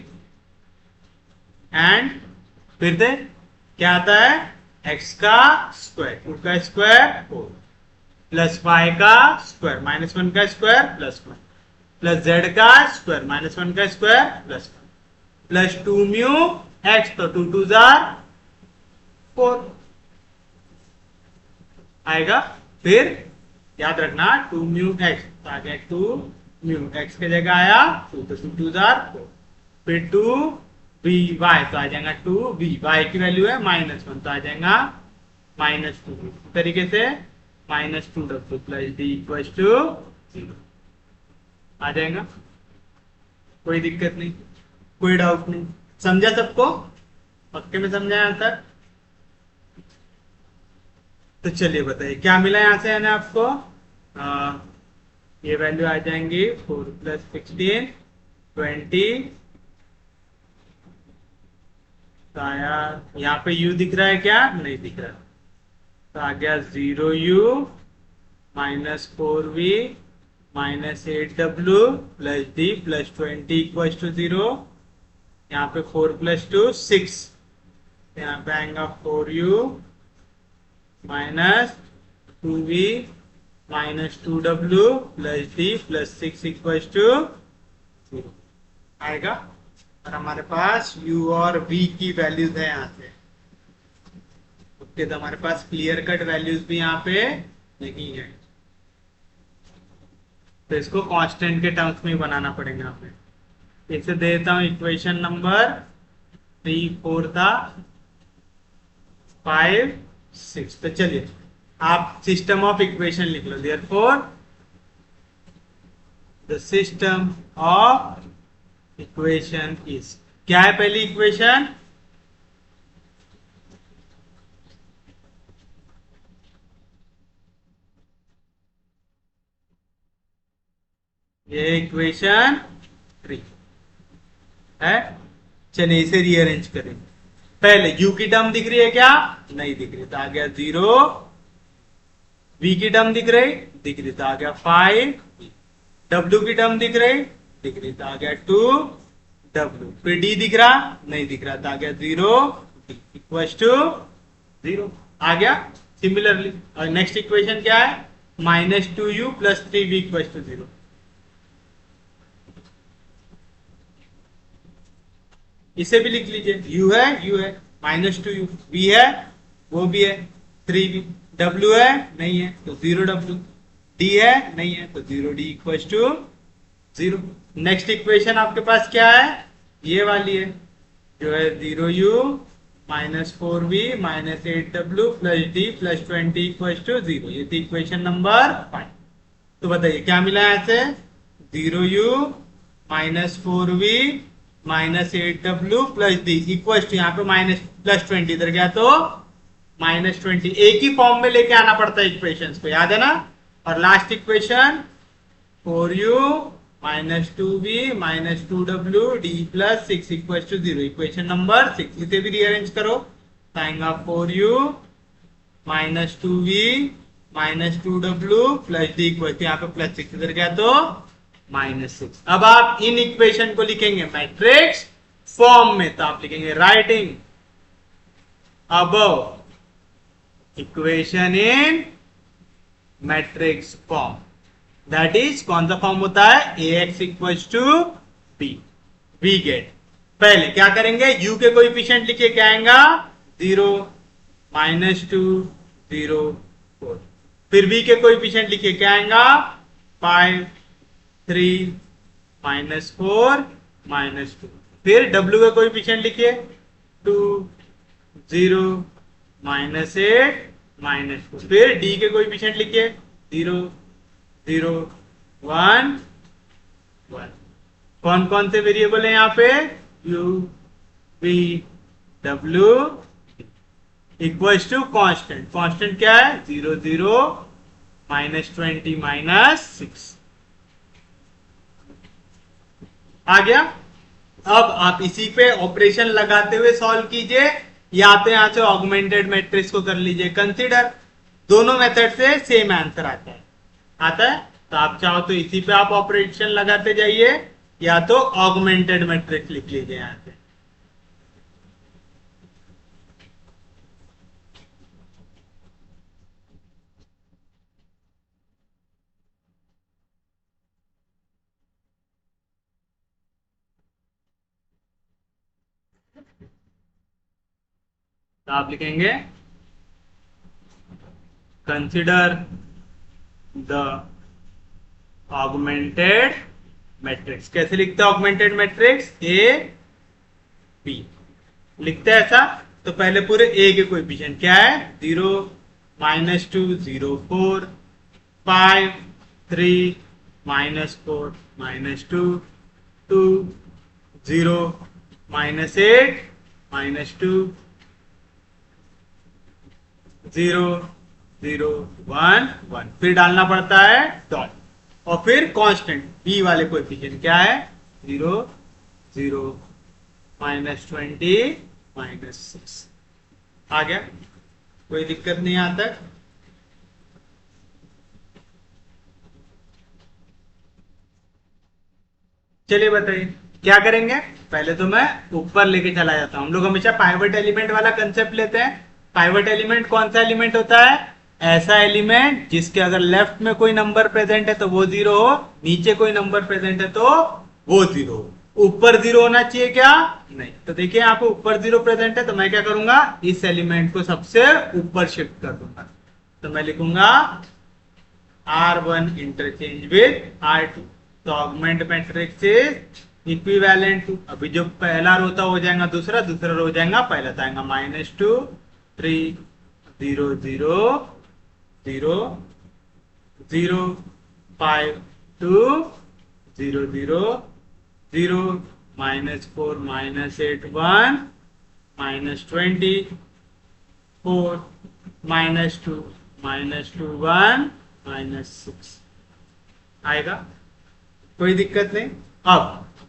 एंड फिर से क्या आता है? x का स्क्वायर 2 का स्क्वायर 4 प्लस y का स्क्वायर -1 का स्क्वायर प्लस 1 प्लस z का स्क्वायर -1 का square plus 1 plus 2 mu x। तो 2 2 4 आएगा। फिर याद रखना 2 म्यू x। तो आ गया 2 म्यू x की जगह आया 2। तो 2 2 4 फिर 2 v y। तो आ जाएगा 2 v y की वैल्यू है -1। तो आ जाएगा -2 तरीके से -2w plus d equals to 0 आ जाएगा। कोई दिक्कत नहीं, कोई डाउट नहीं, समझा सबको? पक्के में समझा यहाँ तक? तो चलिए बताइए क्या मिला यहाँ से? है ना आपको ये वैल्यू आ जाएंगी 4 + 16 20। तो आया यहाँ पे u दिख रहा है क्या? नहीं दिख रहा। तो आ गया 0u -4v -8w plus d plus 20 equals to 0। यहाँ पे 4 + 2 6। यहाँ पे आएगा 4u -2v -2w plus d plus 6 equals to 0 आएगा। और हमारे पास u और v की वैल्यूज है यहाँ से। ओके, तो हमारे पास क्लियर कट वैल्यूज भी यहाँ पे नहीं है। तो इसको कांस्टेंट के टर्म्स में ही बनाना पड़ेगा हमें। इसे देता हूं इक्वेशन नंबर 3 4 था 5 6। तो चलिए आप सिस्टम ऑफ इक्वेशन लिख लो। Therefore the system of equation is, क्या है पहली इक्वेशन? ये इक्वेशन 3 है। चलिए इसे रीअरेंज करें। पहले u की टर्म दिख रही है क्या? नहीं दिख रही। तो आ गया 0। v की टर्म दिख रही? दिख रही। तो आ गया 5। w की टर्म दिख रही? दिख रही। तो आ गया 2w। फिर d दिख रहा? नहीं दिख रहा। तो आ गया 0 इक्वल्स टू 0 आ गया। सिमिलरली और नेक्स्ट इक्वेशन क्या है? -2u + 3v equals to 0। इसे भी लिख लीजिए। u है -2u, v है वो भी है 3v, w है नहीं है तो 0w, d है नहीं है तो 0d equals to 0। Next equation आपके पास क्या है? ये वाली है जो है 0u minus 4v minus 8w plus d plus 20 equal to 0। ये थी इक्वेशन नंबर 5। तो बताइए क्या मिला है ऐसे, 0u minus 4v minus 8w plus d equal to, यहाँ पे माइनस प्लस 20 इधर गया तो माइनस 20। एक ही फॉर्म में लेके आना पड़ता है इक्वेशंस को, याद है ना। और last equation 4u minus 2v minus 2w d plus 6 equal to 0, equation number 6। इसे भी रीअरेंज करो, आएगा 4u minus 2v minus 2w plus d equal to, यहाँ पे प्लस 6 इधर गया तो माइनस 6। अब आप इन इक्वेशन को लिखेंगे मैट्रिक्स फॉर्म में, तो आप लिखेंगे writing above equation in matrix form, that is कौन सा फॉर्म होता है, ax equals to b। We get, पहले क्या करेंगे, u के कोएफिशिएंट लिखिए, क्या आएगा 0 माइनस 2 0 4। फिर v के कोएफिशिएंट लिखिए, क्या आएगा 5 3 माइनस 4 माइनस 2। फिर w के कोएफिशिएंट लिखिए 2 0 माइनस 8 माइनस 4। फिर d के कोएफिशिएंट लिखिए 0 0 1 1। कौन कौन से वेरिएबल है यहाँ पे, u v w equals to constant. Constant क्या है 0 0 माइनस 20 माइनस 6। आ गया। अब आप इसी पे ऑपरेशन लगाते हुए सॉल्व कीजिए, या तो यहां से ऑगमेंटेड मैट्रिक्स को कर लीजिए कंसीडर। दोनों मेथड से सेम आंसर आता है, तो आप चाहो तो इसी पे आप ऑपरेशन लगाते जाइए, या तो ऑगमेंटेड मैट्रिक्स लिख लीजिए यहां से। तो आप लिखेंगे कंसिडर द ऑगमेंटेड मैट्रिक्स। कैसे लिखते हैं ऑगमेंटेड मैट्रिक्स, ए बी लिखते हैं ऐसा। तो पहले पूरे ए के कोएफिशिएंट क्या है 0 minus 2 0 4 5 3 minus 4 minus 2 2 0 minus 8 minus 2 0 0 1 1। फिर डालना पड़ता है डॉट, और फिर कांस्टेंट बी वाले कोएफिशिएंट क्या है 0 0 माइनस 20 माइनस 6। आ गया, कोई दिक्कत नहीं आता। चलिए बताइए क्या करेंगे। पहले तो मैं ऊपर लेके चला जाता हूं। हम लोग हमेशा पाइवट एलिमेंट वाला कंसेप्ट लेते हैं। पाइवट एलिमेंट कौन सा एलिमेंट होता है, ऐसा एलिमेंट जिसके अगर लेफ्ट में कोई नंबर प्रेजेंट है तो वो 0 हो, नीचे कोई नंबर प्रेजेंट है तो वो 0 हो। ऊपर 0 होना चाहिए क्या, नहीं। तो देखिए यहाँ पे ऊपर 0 प्रेजेंट है, तो मैं क्या करूंगा, इस एलिमेंट को सबसे ऊपर शिफ्ट कर दूंगा। तो मैं लिखूंगा R1 इंटरचेंज विद R2। तो augment matrix is equivalent to, अभी जो पहला रो था हो जाएगा दूसरा, दूसरा रो हो जाएगा पहला, तो आएगा -2 3 0 0 0 0 5 2 0 0 0 -4 -8 1 -20 4 -2 -2 1 -6 आएगा, कोई दिक्कत नहीं। अब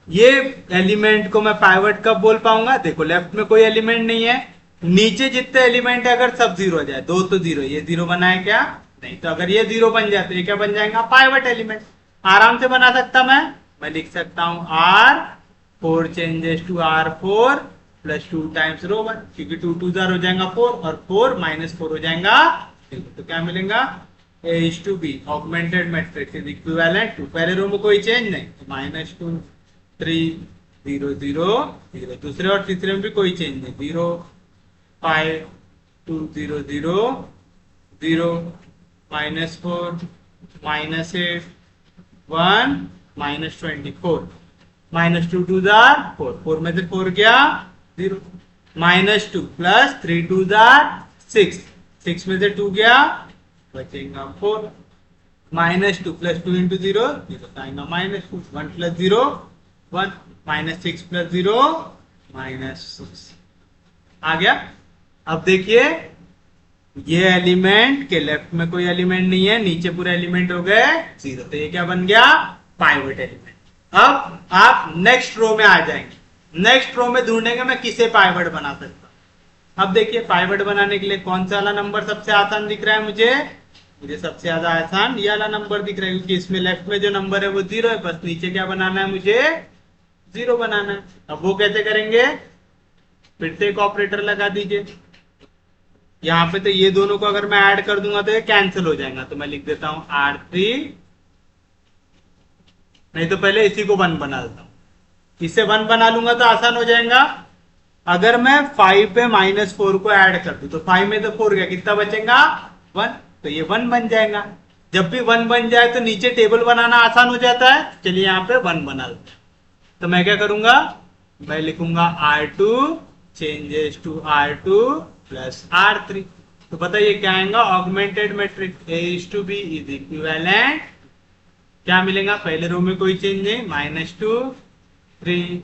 ये एलिमेंट को मैं पाइवट कब बोल पाऊंगा, देखो लेफ्ट में कोई एलिमेंट नहीं है, नीचे जितने एलिमेंट है अगर सब 0 हो जाए, 2 तो 0, ये 0 बना है क्या, नहीं। तो अगर ये 0 बन जाए तो ये क्या बन जाएगा, पाइवट एलिमेंट। आराम से बना सकता मैं लिख सकता हूं R4 changes to R4 plus 2 times row 1, क्योंकि 2 2 हो जाएगा 4 और 4 -4 हो जाएगा 0। तो क्या मिलेगा, A is to B augmented matrix is equivalent to, पहले रो में कोई चेंज नहीं, तो -2 3 0 0 0, दूसरे और तीसरे में भी कोई चेंज नहीं, 0 5 2 0 0 0 -4 -8 1 -24 -2 2 4 4 में से 4 गया 0, -2 प्लस 3 2 जार 6, 6 में से 2 गया बचेगा 4, -2 प्लस 2 इंटू 0 0 आएगा -2, 1 प्लस 0 1, -6 प्लस 0 -6 आ गया। अब देखिए ये एलिमेंट के लेफ्ट में कोई एलिमेंट नहीं है, नीचे पूरे एलिमेंट हो गए 0, तो ये क्या बन गया पाइवट एलिमेंट। अब आप नेक्स्ट रो में आ जाएंगे, नेक्स्ट रो में ढूंढेंगे मैं किसे पाइवट बना सकता हूं। अब देखिए पाइवट बनाने के लिए कौन सा वाला नंबर सबसे आसान दिख रहा है मुझे सबसे ज्यादा आसान ये वाला नंबर दिख रहा है, क्योंकि इसमें लेफ्ट में जो नंबर है वो 0 है, बस नीचे क्या बनाना है मुझे 0 बनाना है। अब वो कैसे करेंगे, फिर से एक ऑपरेटर लगा दीजिए यहाँ पे, तो ये दोनों को अगर मैं ऐड कर दूंगा तो ये कैंसिल हो जाएगा, तो मैं लिख देता हूं R3, नहीं तो पहले इसी को 1 बना देता हूं, इसे 1 बना लूंगा तो आसान हो जाएगा। अगर मैं 5 पे -4 को ऐड कर दूं तो 5 में तो 4 गया, कितना बचेगा 1, तो ये 1 बन जाएगा। जब भी 1 बन जाए तो नीचे टेबल बनाना आसान हो जाता है। चलिए यहाँ पे 1 बना देते हैं, तो मैं क्या करूंगा, मैं लिखूंगा R2 changes to R2 plus R3, तो बताइए क्या आएगा augmented matrix A:B is equivalent, क्या मिलेगा, पहले रो में कोई चेंज नहीं, -2 3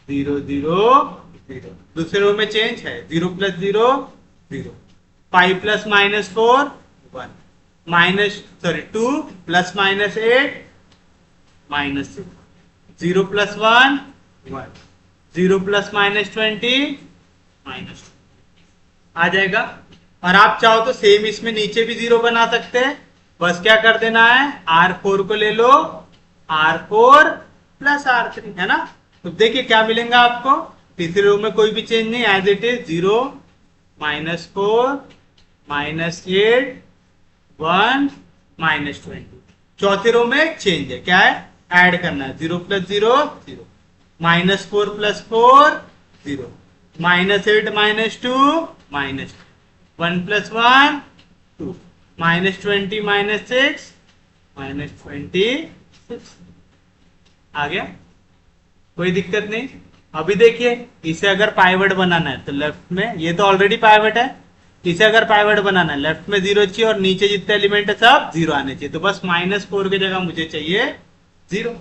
0 0 0, दूसरे रो में चेंज है 0 plus 0 0, 5 plus -4 1, 2 plus -8 -6, 0 plus 1 1, 0 plus -20 -2 आ जाएगा। और आप चाहो तो सेम इसमें नीचे भी 0 बना सकते हैं, बस क्या कर देना है R4 को ले लो, R4 प्लस R3 है ना, तो देखिए क्या मिलेगा आपको, तीसरे रो में कोई भी चेंज नहीं, एज इट इज 0 -4 -8 1 -20, चौथे रो में चेंज है, क्या है ऐड करना है, 0 प्लस 0 0, -4 प्लस 4 0, -8 -2 -2, 1 प्लस 1 2, -20 -6 -26 आ गया, कोई दिक्कत नहीं। अभी देखिए इसे अगर पाइवट बनाना है तो लेफ्ट में, ये तो ऑलरेडी पाइवट है, इसे अगर पाइवट बनाना है लेफ्ट में 0 चाहिए और नीचे जितने एलिमेंट है सब 0 आने चाहिए, तो बस -4 की जगह मुझे चाहिए 0,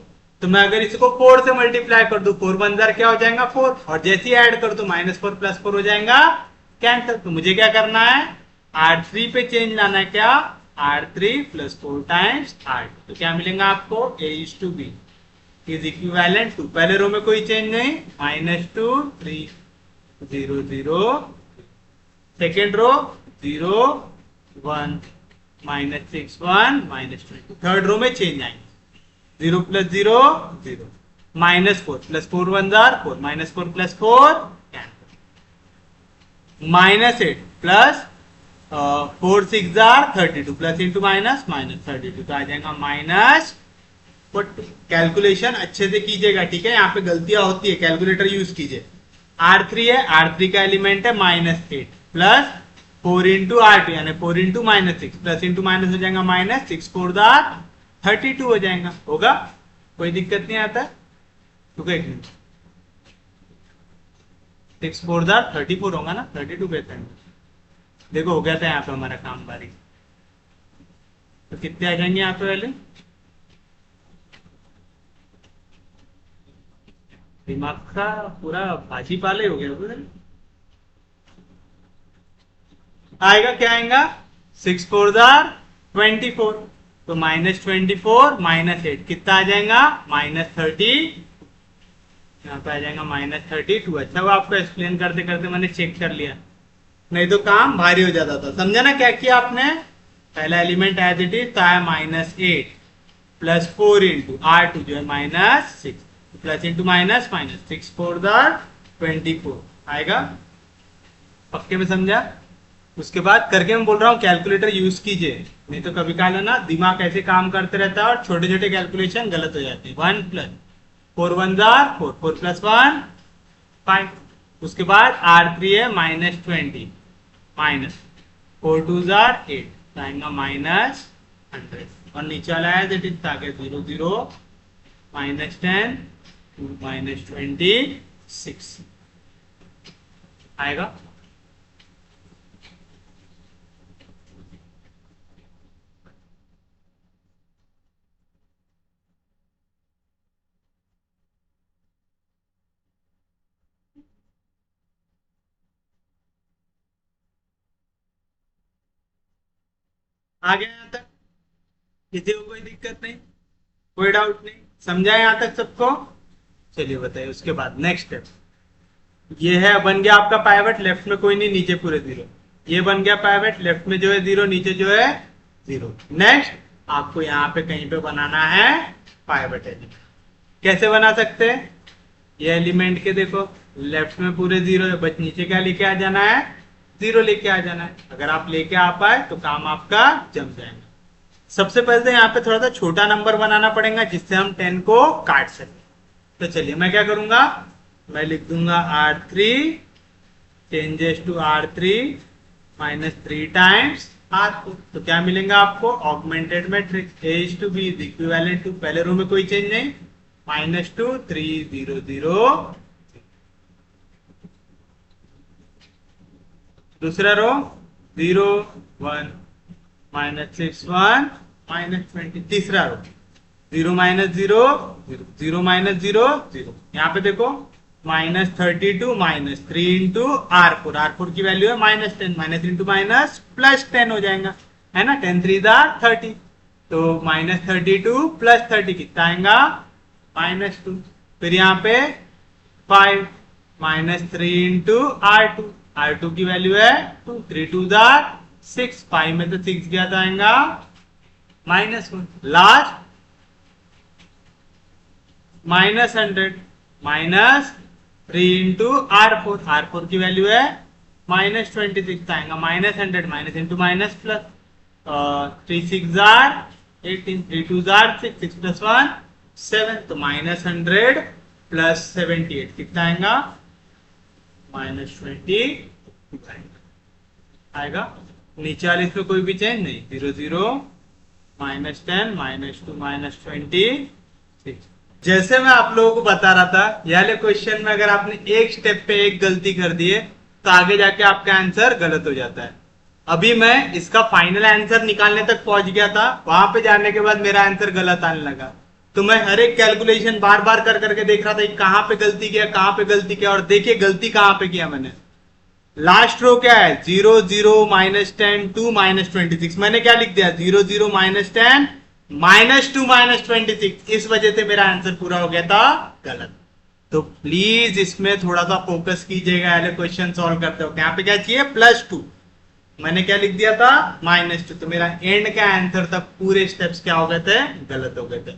तो मैं अगर इसको 4 से मल्टीप्लाई कर दूं 4 1 जार क्या हो जाएगा 4, और जैसे ही ऐड कर दूं -4 प्लस 4 हो जाएगा कैंसिल, तो मुझे क्या करना है R3 पे चेंज लाना है, क्या R3 प्लस 4 टाइम्स R2, तो क्या मिलेगा आपको A:B इज इक्विवेलेंट टू, पहले रो में कोई चेंज नहीं, -2 3 0 0, सेकेंड रो 0 1 -6 1 -20, थर्ड रो में चेंज आएंगे 0 plus 0 0, -4 plus 4 1 jar 4, -4 plus 4 -8 plus 4 6 jar 32, plus into minus -32, तो आ जाएगा -40। कैलकुलेशन अच्छे से कीजिएगा, ठीक है, यहाँ पे गलतियां होती है, कैलकुलेटर यूज कीजिए। R3 है, R3 का एलिमेंट है -8 प्लस 4 इंटू R2 यानी 4 इंटू -6, प्लस इंटू माइनस हो जाएगा -6 4 जार 32 हो जाएगा, होगा कोई दिक्कत नहीं आता, रुको एक मिनट, 6 4 जार 34 होगा ना, 32 कहते हैं, देखो हो गया था यहाँ पे हमारा काम बारीक, तो कितने आ जाएंगे यहाँ पे वाले, दिमाग का पूरा भाजी पाले हो गया, आएगा क्या आएगा 6 4 जार 24, तो -24 -8 कितना आ जाएगा -30, यहाँ पे आ जाएगा -32। अच्छा वो आपको एक्सप्लेन करते करते मैंने चेक कर लिया, नहीं तो काम भारी हो जाता था, समझा ना क्या किया आपने, पहला एलिमेंट एज इट इज था -8 प्लस 4 इंटू R2 जो है -6 प्लस इंटू माइनस 6 4 जार 24 आएगा, पक्के में समझा। उसके बाद करके मैं बोल रहा हूँ कैलकुलेटर यूज कीजिए, नहीं तो कभी काल है ना दिमाग ऐसे काम करते रहता है और छोटे छोटे कैलकुलेशन गलत हो जाते हैं। 1 प्लस 4 1 जार 4 4 प्लस 1 5, उसके बाद R3 है -20 माइनस 4 2 जार 8 आएगा -100, और नीचे वाला है दैट इज 0 0 -10 -26 आएगा। आ गया यहाँ तक? किसी को कोई दिक्कत नहीं, कोई डाउट नहीं, समझा यहाँ तक सबको? चलिए बताइए उसके बाद नेक्स्ट स्टेप। ये है बन गया आपका पाइवट, लेफ्ट में कोई नहीं, नीचे पूरे जीरो। ये बन गया पाइवट, लेफ्ट में जो है जीरो, नीचे जो है जीरो। नेक्स्ट आपको यहाँ पे कहीं पे बनाना है पाइवट एलिमेंट। कैसे बना सकते हैं? ये एलिमेंट के देखो लेफ्ट में पूरे जीरो है, बस नीचे क्या लेके आ जाना है? जीरो लेके आ जाना है। अगर आप लेके आ पाए तो काम आपका जम जाएगा। सबसे पहले तो यहाँ पे थोड़ा सा छोटा नंबर बनाना पड़ेगा जिससे हम 10 को काट सके। तो चलिए मैं क्या करूंगा, मैं लिख दूंगा R3 changes to R3 minus 3 times R4। तो क्या मिलेगा आपको? Augmented matrix A is to B is equivalent to, पहले रो में कोई चेंज नहीं, -2 3 0 0। दूसरा रो 0 1 -6 1 -20। तीसरा रो 0 -0 0 0 -0 0। यहाँ पे देखो -32 -3 इंटू R4। R4 की वैल्यू है -10, माइनस इंटू माइनस प्लस 10 हो जाएगा, है ना। 10 3 30। तो -32 प्लस 30 कितना आएगा? -2। फिर यहाँ पे 5 -3 इंटू R2। R2 की वैल्यू है 2, 3 2 6। 5 में तो 6 गया तो आएगा -1। Last -100 -3 into R4। R4 की वैल्यू है -26 आएगा, -100 minus into minus plus 3 6 18, 3 2 6, 6 plus 1 7। तो -100 प्लस 78 कितना आएगा? -20 आएगा। नीचे वाले इसमें कोई भी चेंज नहीं, 0 0 -10 -2 -20। जैसे मैं आप लोगों को बता रहा था, ये वाले क्वेश्चन में अगर आपने एक स्टेप पे एक गलती कर दी है तो आगे जाके आपका आंसर गलत हो जाता है। अभी मैं इसका फाइनल आंसर निकालने तक पहुंच गया था, वहां पे जाने के बाद मेरा आंसर गलत आने लगा। तो मैं हर एक कैलकुलेशन बार बार कर करके देख रहा था कहां पे गलती किया, कहां पे गलती किया। और देखिए गलती कहां पे किया मैंने। लास्ट रो क्या है? 0 0 -10 2 -26। मैंने क्या लिख दिया? 0 0 -10 -2 -26। इस वजह से मेरा आंसर पूरा हो गया था गलत। तो प्लीज इसमें थोड़ा सा फोकस कीजिएगा क्वेश्चन सॉल्व करते हो। यहाँ पे क्या चाहिए? +2। मैंने क्या लिख दिया था? -2। तो मेरा एंड का आंसर तक पूरे स्टेप्स क्या हो गए थे? गलत हो गए थे।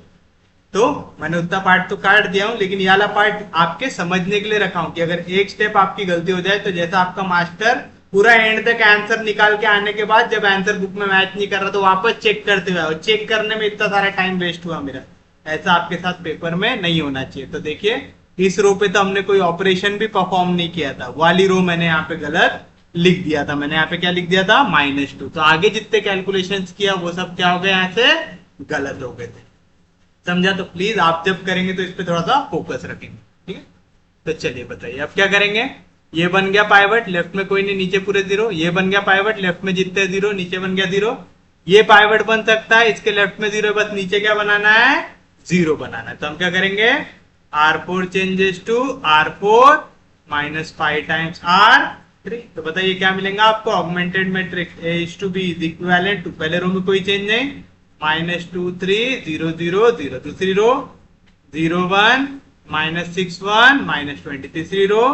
तो मैंने उतना पार्ट तो काट दिया हूं, लेकिन ये वाला पार्ट आपके समझने के लिए रखा हूं कि अगर एक स्टेप आपकी गलती हो जाए तो जैसा आपका मास्टर पूरा एंड तक आंसर निकाल के आने के बाद जब आंसर बुक में मैच नहीं कर रहा तो वापस चेक करते हुए, और चेक करने में इतना सारा टाइम वेस्ट हुआ मेरा। ऐसा आपके साथ पेपर में नहीं होना चाहिए। तो देखिए इस रो पे तो हमने कोई ऑपरेशन भी परफॉर्म नहीं किया था, वाली रो मैंने यहाँ पे गलत लिख दिया था। मैंने यहाँ पे क्या लिख दिया था? -2। तो आगे जितने कैलकुलेशंस किया वो सब क्या हो गए? यहाँ से गलत हो गए थे। समझा? तो प्लीज आप जब करेंगे तो इस पे थोड़ा सा फोकस रखेंगे, ठीक है। तो चलिए बताइए अब क्या करेंगे। ये बन गया पाइवट, लेफ्ट में कोई नहीं, नीचे पूरे जीरो। ये बन गया पाइवट, लेफ्ट में जितने जीरो, नीचे बन गया जीरो। ये पाइवट बन सकता है, इसके लेफ्ट में जीरो, बस नीचे क्या बनाना है? जीरो बनाना है। तो हम क्या करेंगे? R4 changes to R4 -5 times R3। तो बताइए क्या मिलेगा आपको? Augmented matrix A is to B is equivalent to, पहले रो में कोई चेंज नहीं, -2 3 0 0 0। दूसरी रो 0 1 -6 1 -20। तीसरी रो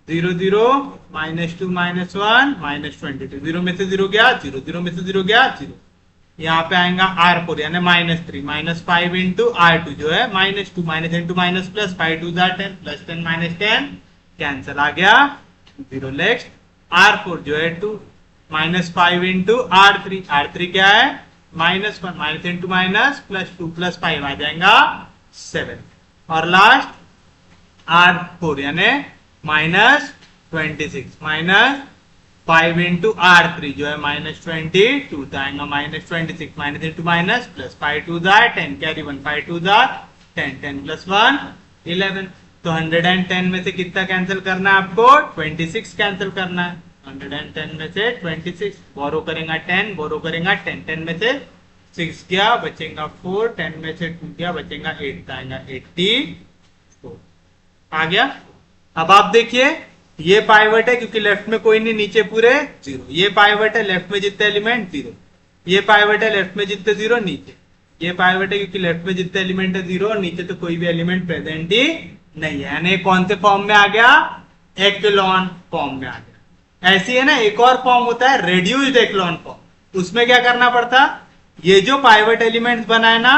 0 0 -2 -1 -22। 0 में से 0 गया 0, 0 में से 0 गया 0। यहाँ पे आएगा R4 यानी -3 -5 इंटू R2 जो है -2 minus into minus plus 5 2 10 plus 10 -10 cancel आ गया 0। नेक्स्ट R4 जो है 2 -5 इंटू R3। R3 क्या है? -1 minus into minus plus 2 plus 5 आ जाएगा 7। और लास्ट R4 यानी -26 -5 इंटू R3 जो है -22 तो आएगा -26 minus into minus plus 5 2 10 carry 1 5 2 10 10 plus 1 11। तो 110 में से कितना कैंसिल करना है आपको? 26 कैंसिल करना है। 110 में से 26 बोरो करेंगे 10, बोरो करेंगे 10, 10 में से 6 गया बचेगा 4, 10 में से 2 गया बचेगा 8, आएगा 84 आ गया। अब आप देखिए ये पाइवट है क्योंकि लेफ्ट में कोई नहीं, नीचे पूरे जीरो। ये पाइवट है, लेफ्ट में जितने एलिमेंट जीरो। ये पाइवट है, लेफ्ट में जितने जीरो नीचे। ये पाइवट है क्योंकि लेफ्ट में जितने एलिमेंट है जीरो और नीचे तो कोई भी एलिमेंट प्रेजेंट ही नहीं है। यानी कौन से फॉर्म में आ गया? एक्लॉन फॉर्म में आ गया। ऐसी है ना एक और फॉर्म होता है रेड्यूस्ड एक्लॉन फॉर्म। उसमें क्या करना पड़ता? ये जो पाइवट एलिमेंट्स बनाए ना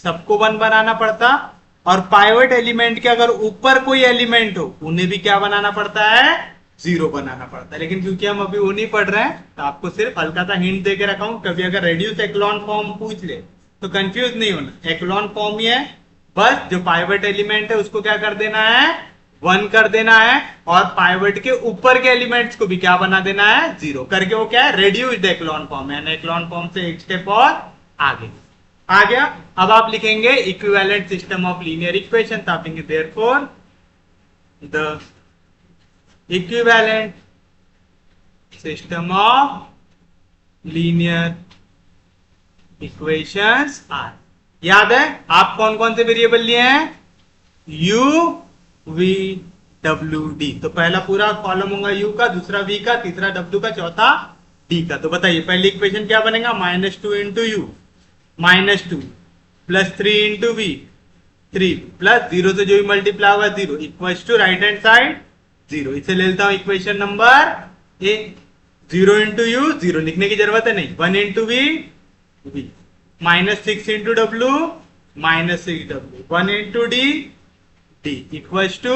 सबको 1 बनाना पड़ता, और पाइवट एलिमेंट के अगर ऊपर कोई एलिमेंट हो उन्हें भी क्या बनाना पड़ता है? 0 बनाना पड़ता है। लेकिन क्योंकि हम अभी वो नहीं पढ़ रहे हैं तो आपको सिर्फ हल्का सा हिंट देके रखा हूं, कभी अगर रेड्यूस एक्लॉन फॉर्म पूछ ले तो कंफ्यूज नहीं होना। एक्लॉन फॉर्म ही है, बस जो पाइवट एलिमेंट है उसको क्या कर देना है? 1 कर देना है, और पाइवट के ऊपर के एलिमेंट्स को भी क्या बना देना है? 0 करके। वो क्या है? रेड्यूस्ड एक्लॉन फॉर्म है। एक्लॉन फॉर्म से एक स्टेप और आगे आ गया। अब आप लिखेंगे equivalent system of linear equation. तो आप लिखेंगे therefore the equivalent system of linear equations are. याद है आप कौन कौन से वेरिएबल लिए हैं? u v w d। तो पहला पूरा कॉलम होगा u का, दूसरा v का, तीसरा w का, चौथा d का। तो बताइए पहली इक्वेशन क्या बनेगा? -2 into u -2 plus 3 into v 3 plus 0 से जो भी मल्टीप्लाई हुआ 0 equal to right hand side 0। इसे ले लेता हूं equation number A. 0 into u 0 लिखने की जरूरत है नहीं, 1 इंटू वी वी -6 इंटू डब्ल्यू -6w 1 into d d equal to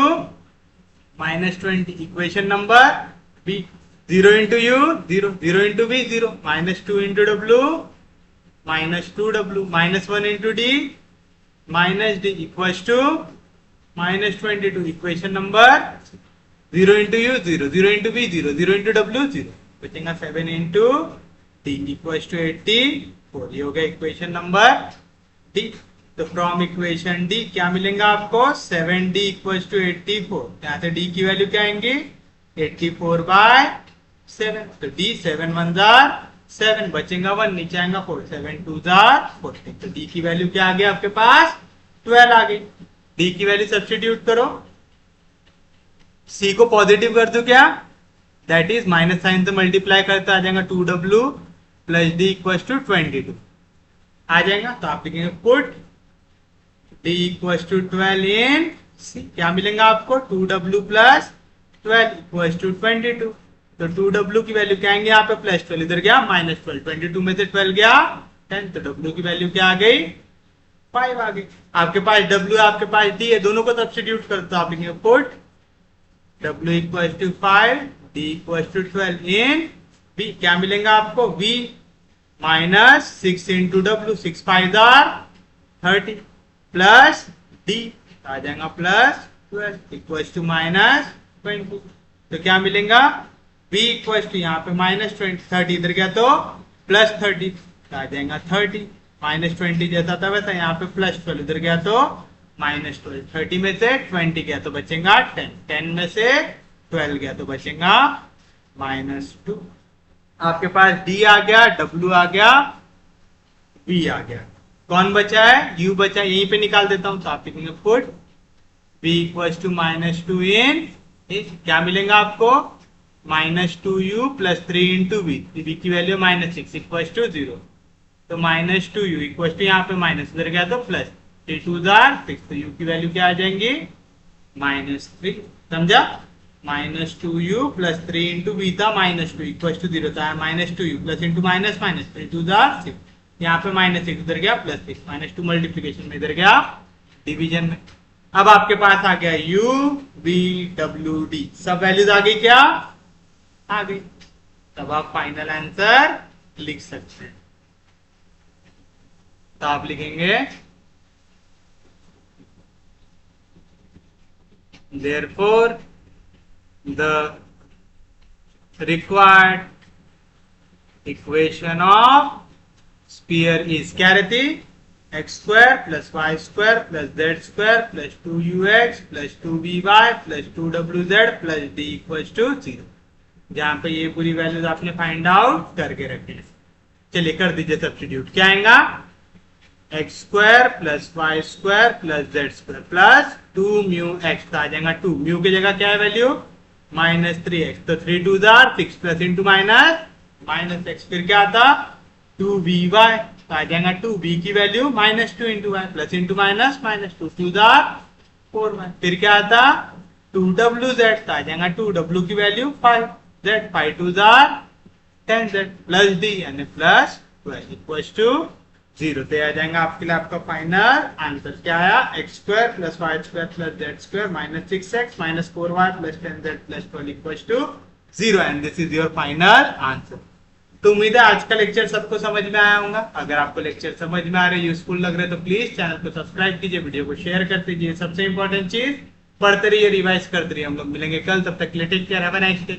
-20। Equation number B 0 into u 0 0 into v 0 -2 into W -2w -1 into d -d equal to -22। Equation number 0 into u 0 0 into v 0 0 into डब्ल्यू 0 बचेगा 7 into D equal to 84। ये हो गया equation number D. तो from equation D क्या मिलेगा आपको? 7d equal to 84। यहाँ से d की वैल्यू क्या आएंगी? 84/7। तो d 7 1 जार 7 बचेगा 1 नीचे आएगा 4 7 2 जार 14। तो d की वैल्यू क्या आ गई आपके पास? 12 आ गई। d की वैल्यू सब्स्टिट्यूट करो, c को पॉजिटिव कर दो क्या? दैट इज माइनस साइन से मल्टीप्लाई करते आ जाएगा 2w plus d equal to 22 आ जाएगा। तो आप लिखेंगे put d equal to 12 in c। क्या मिलेगा आपको? 2w plus 12 equal to 22। तो 2w की वैल्यू क्या आएंगे यहाँ पे? +12 इधर गया -12, 22 में से 12 गया 10। तो w की वैल्यू क्या आ गई? 5 आ गई। आपके पास w आपके पास d है, दोनों को सब्स्टिट्यूट करते हो। आप लिखेंगे put w equal to 5 d equal to 12 in v। क्या मिलेगा आपको? v -6 इंटू डब्ल्यू 6 5 30 प्लस d आ जाएगा +12 इक्वल टू -20। तो क्या मिलेगा? v इक्वल टू यहाँ पे -30 इधर गया तो +30 आ जाएगा 30 -20 जैसा था वैसा यहाँ पे +12 इधर गया तो -12। 30 में से 20 गया तो बचेगा 10, 10 में से 12 गया तो बचेगा -2। आपके पास d आ गया, w आ गया, v आ गया। कौन बचा है? u बचा है। यहीं पे निकाल देता हूं। तो आप लिखेंगे put v equal to -2 in क्या मिलेगा आपको? -2u plus 3 into v. v की वैल्यू -6 इक्वल टू 0। तो -2u इक्वल टू यहाँ पे माइनस इधर गया तो प्लस 3 2 6। तो u की वैल्यू क्या आ जाएंगी? -3। समझा? -2u प्लस 3 इंटू वी था -2 इक्वल टू 0 था -2u plus into minus minus 3 2 6। यहाँ पे -6 इधर गया +6 -2 मल्टीप्लीकेशन में इधर गया डिवीजन में। अब आपके पास आ गया u v w d सब वैल्यूज आ गई क्या? आ गई। तब आप फाइनल आंसर लिख सकते हैं। तो आप लिखेंगे therefore the required equation of sphere is क्या रहती? X square plus Y square plus Z square plus 2ux plus 2by plus 2wz plus d equals to 0, जहां पे ये पूरी वैल्यूज आपने फाइंड आउट करके रखे हैं। चलिए कर दीजिए सब्स्टिट्यूट। क्या आएगा? X square plus Y square plus Z square plus 2 mu x, आ जाएगा 2 म्यू की जगह क्या है वैल्यू -3x, तो 3 2 6 प्लस इंटू माइनस एक्स, फिर क्या आता 2by, तो आ जाएगा 2b की value -2 into y plus into minus -2 2 4y, फिर क्या आता 2wz, तो आ जाएगा 2w की value 5z 5 2 10z plus d यानी प्लस 12 इक्वल्स टू 0। तो आ जाएगा आपके लिए आपका फाइनल आंसर क्या आया, x square plus Y square plus Z square -6x -4y plus 10z plus 12 equals to 0 and this is your final answer. तो उम्मीद है आज का लेक्चर सबको समझ में आया होगा। अगर आपको लेक्चर समझ में आ रहे, यूजफुल लग रहे तो प्लीज चैनल को सब्सक्राइब कीजिए, वीडियो को शेयर कर दीजिए। सबसे इंपॉर्टेंट चीज, पढ़ते रहिए, रिवाइज करते रहिए। हम लोग मिलेंगे कल, तब तक के लिए take care, have a nice day.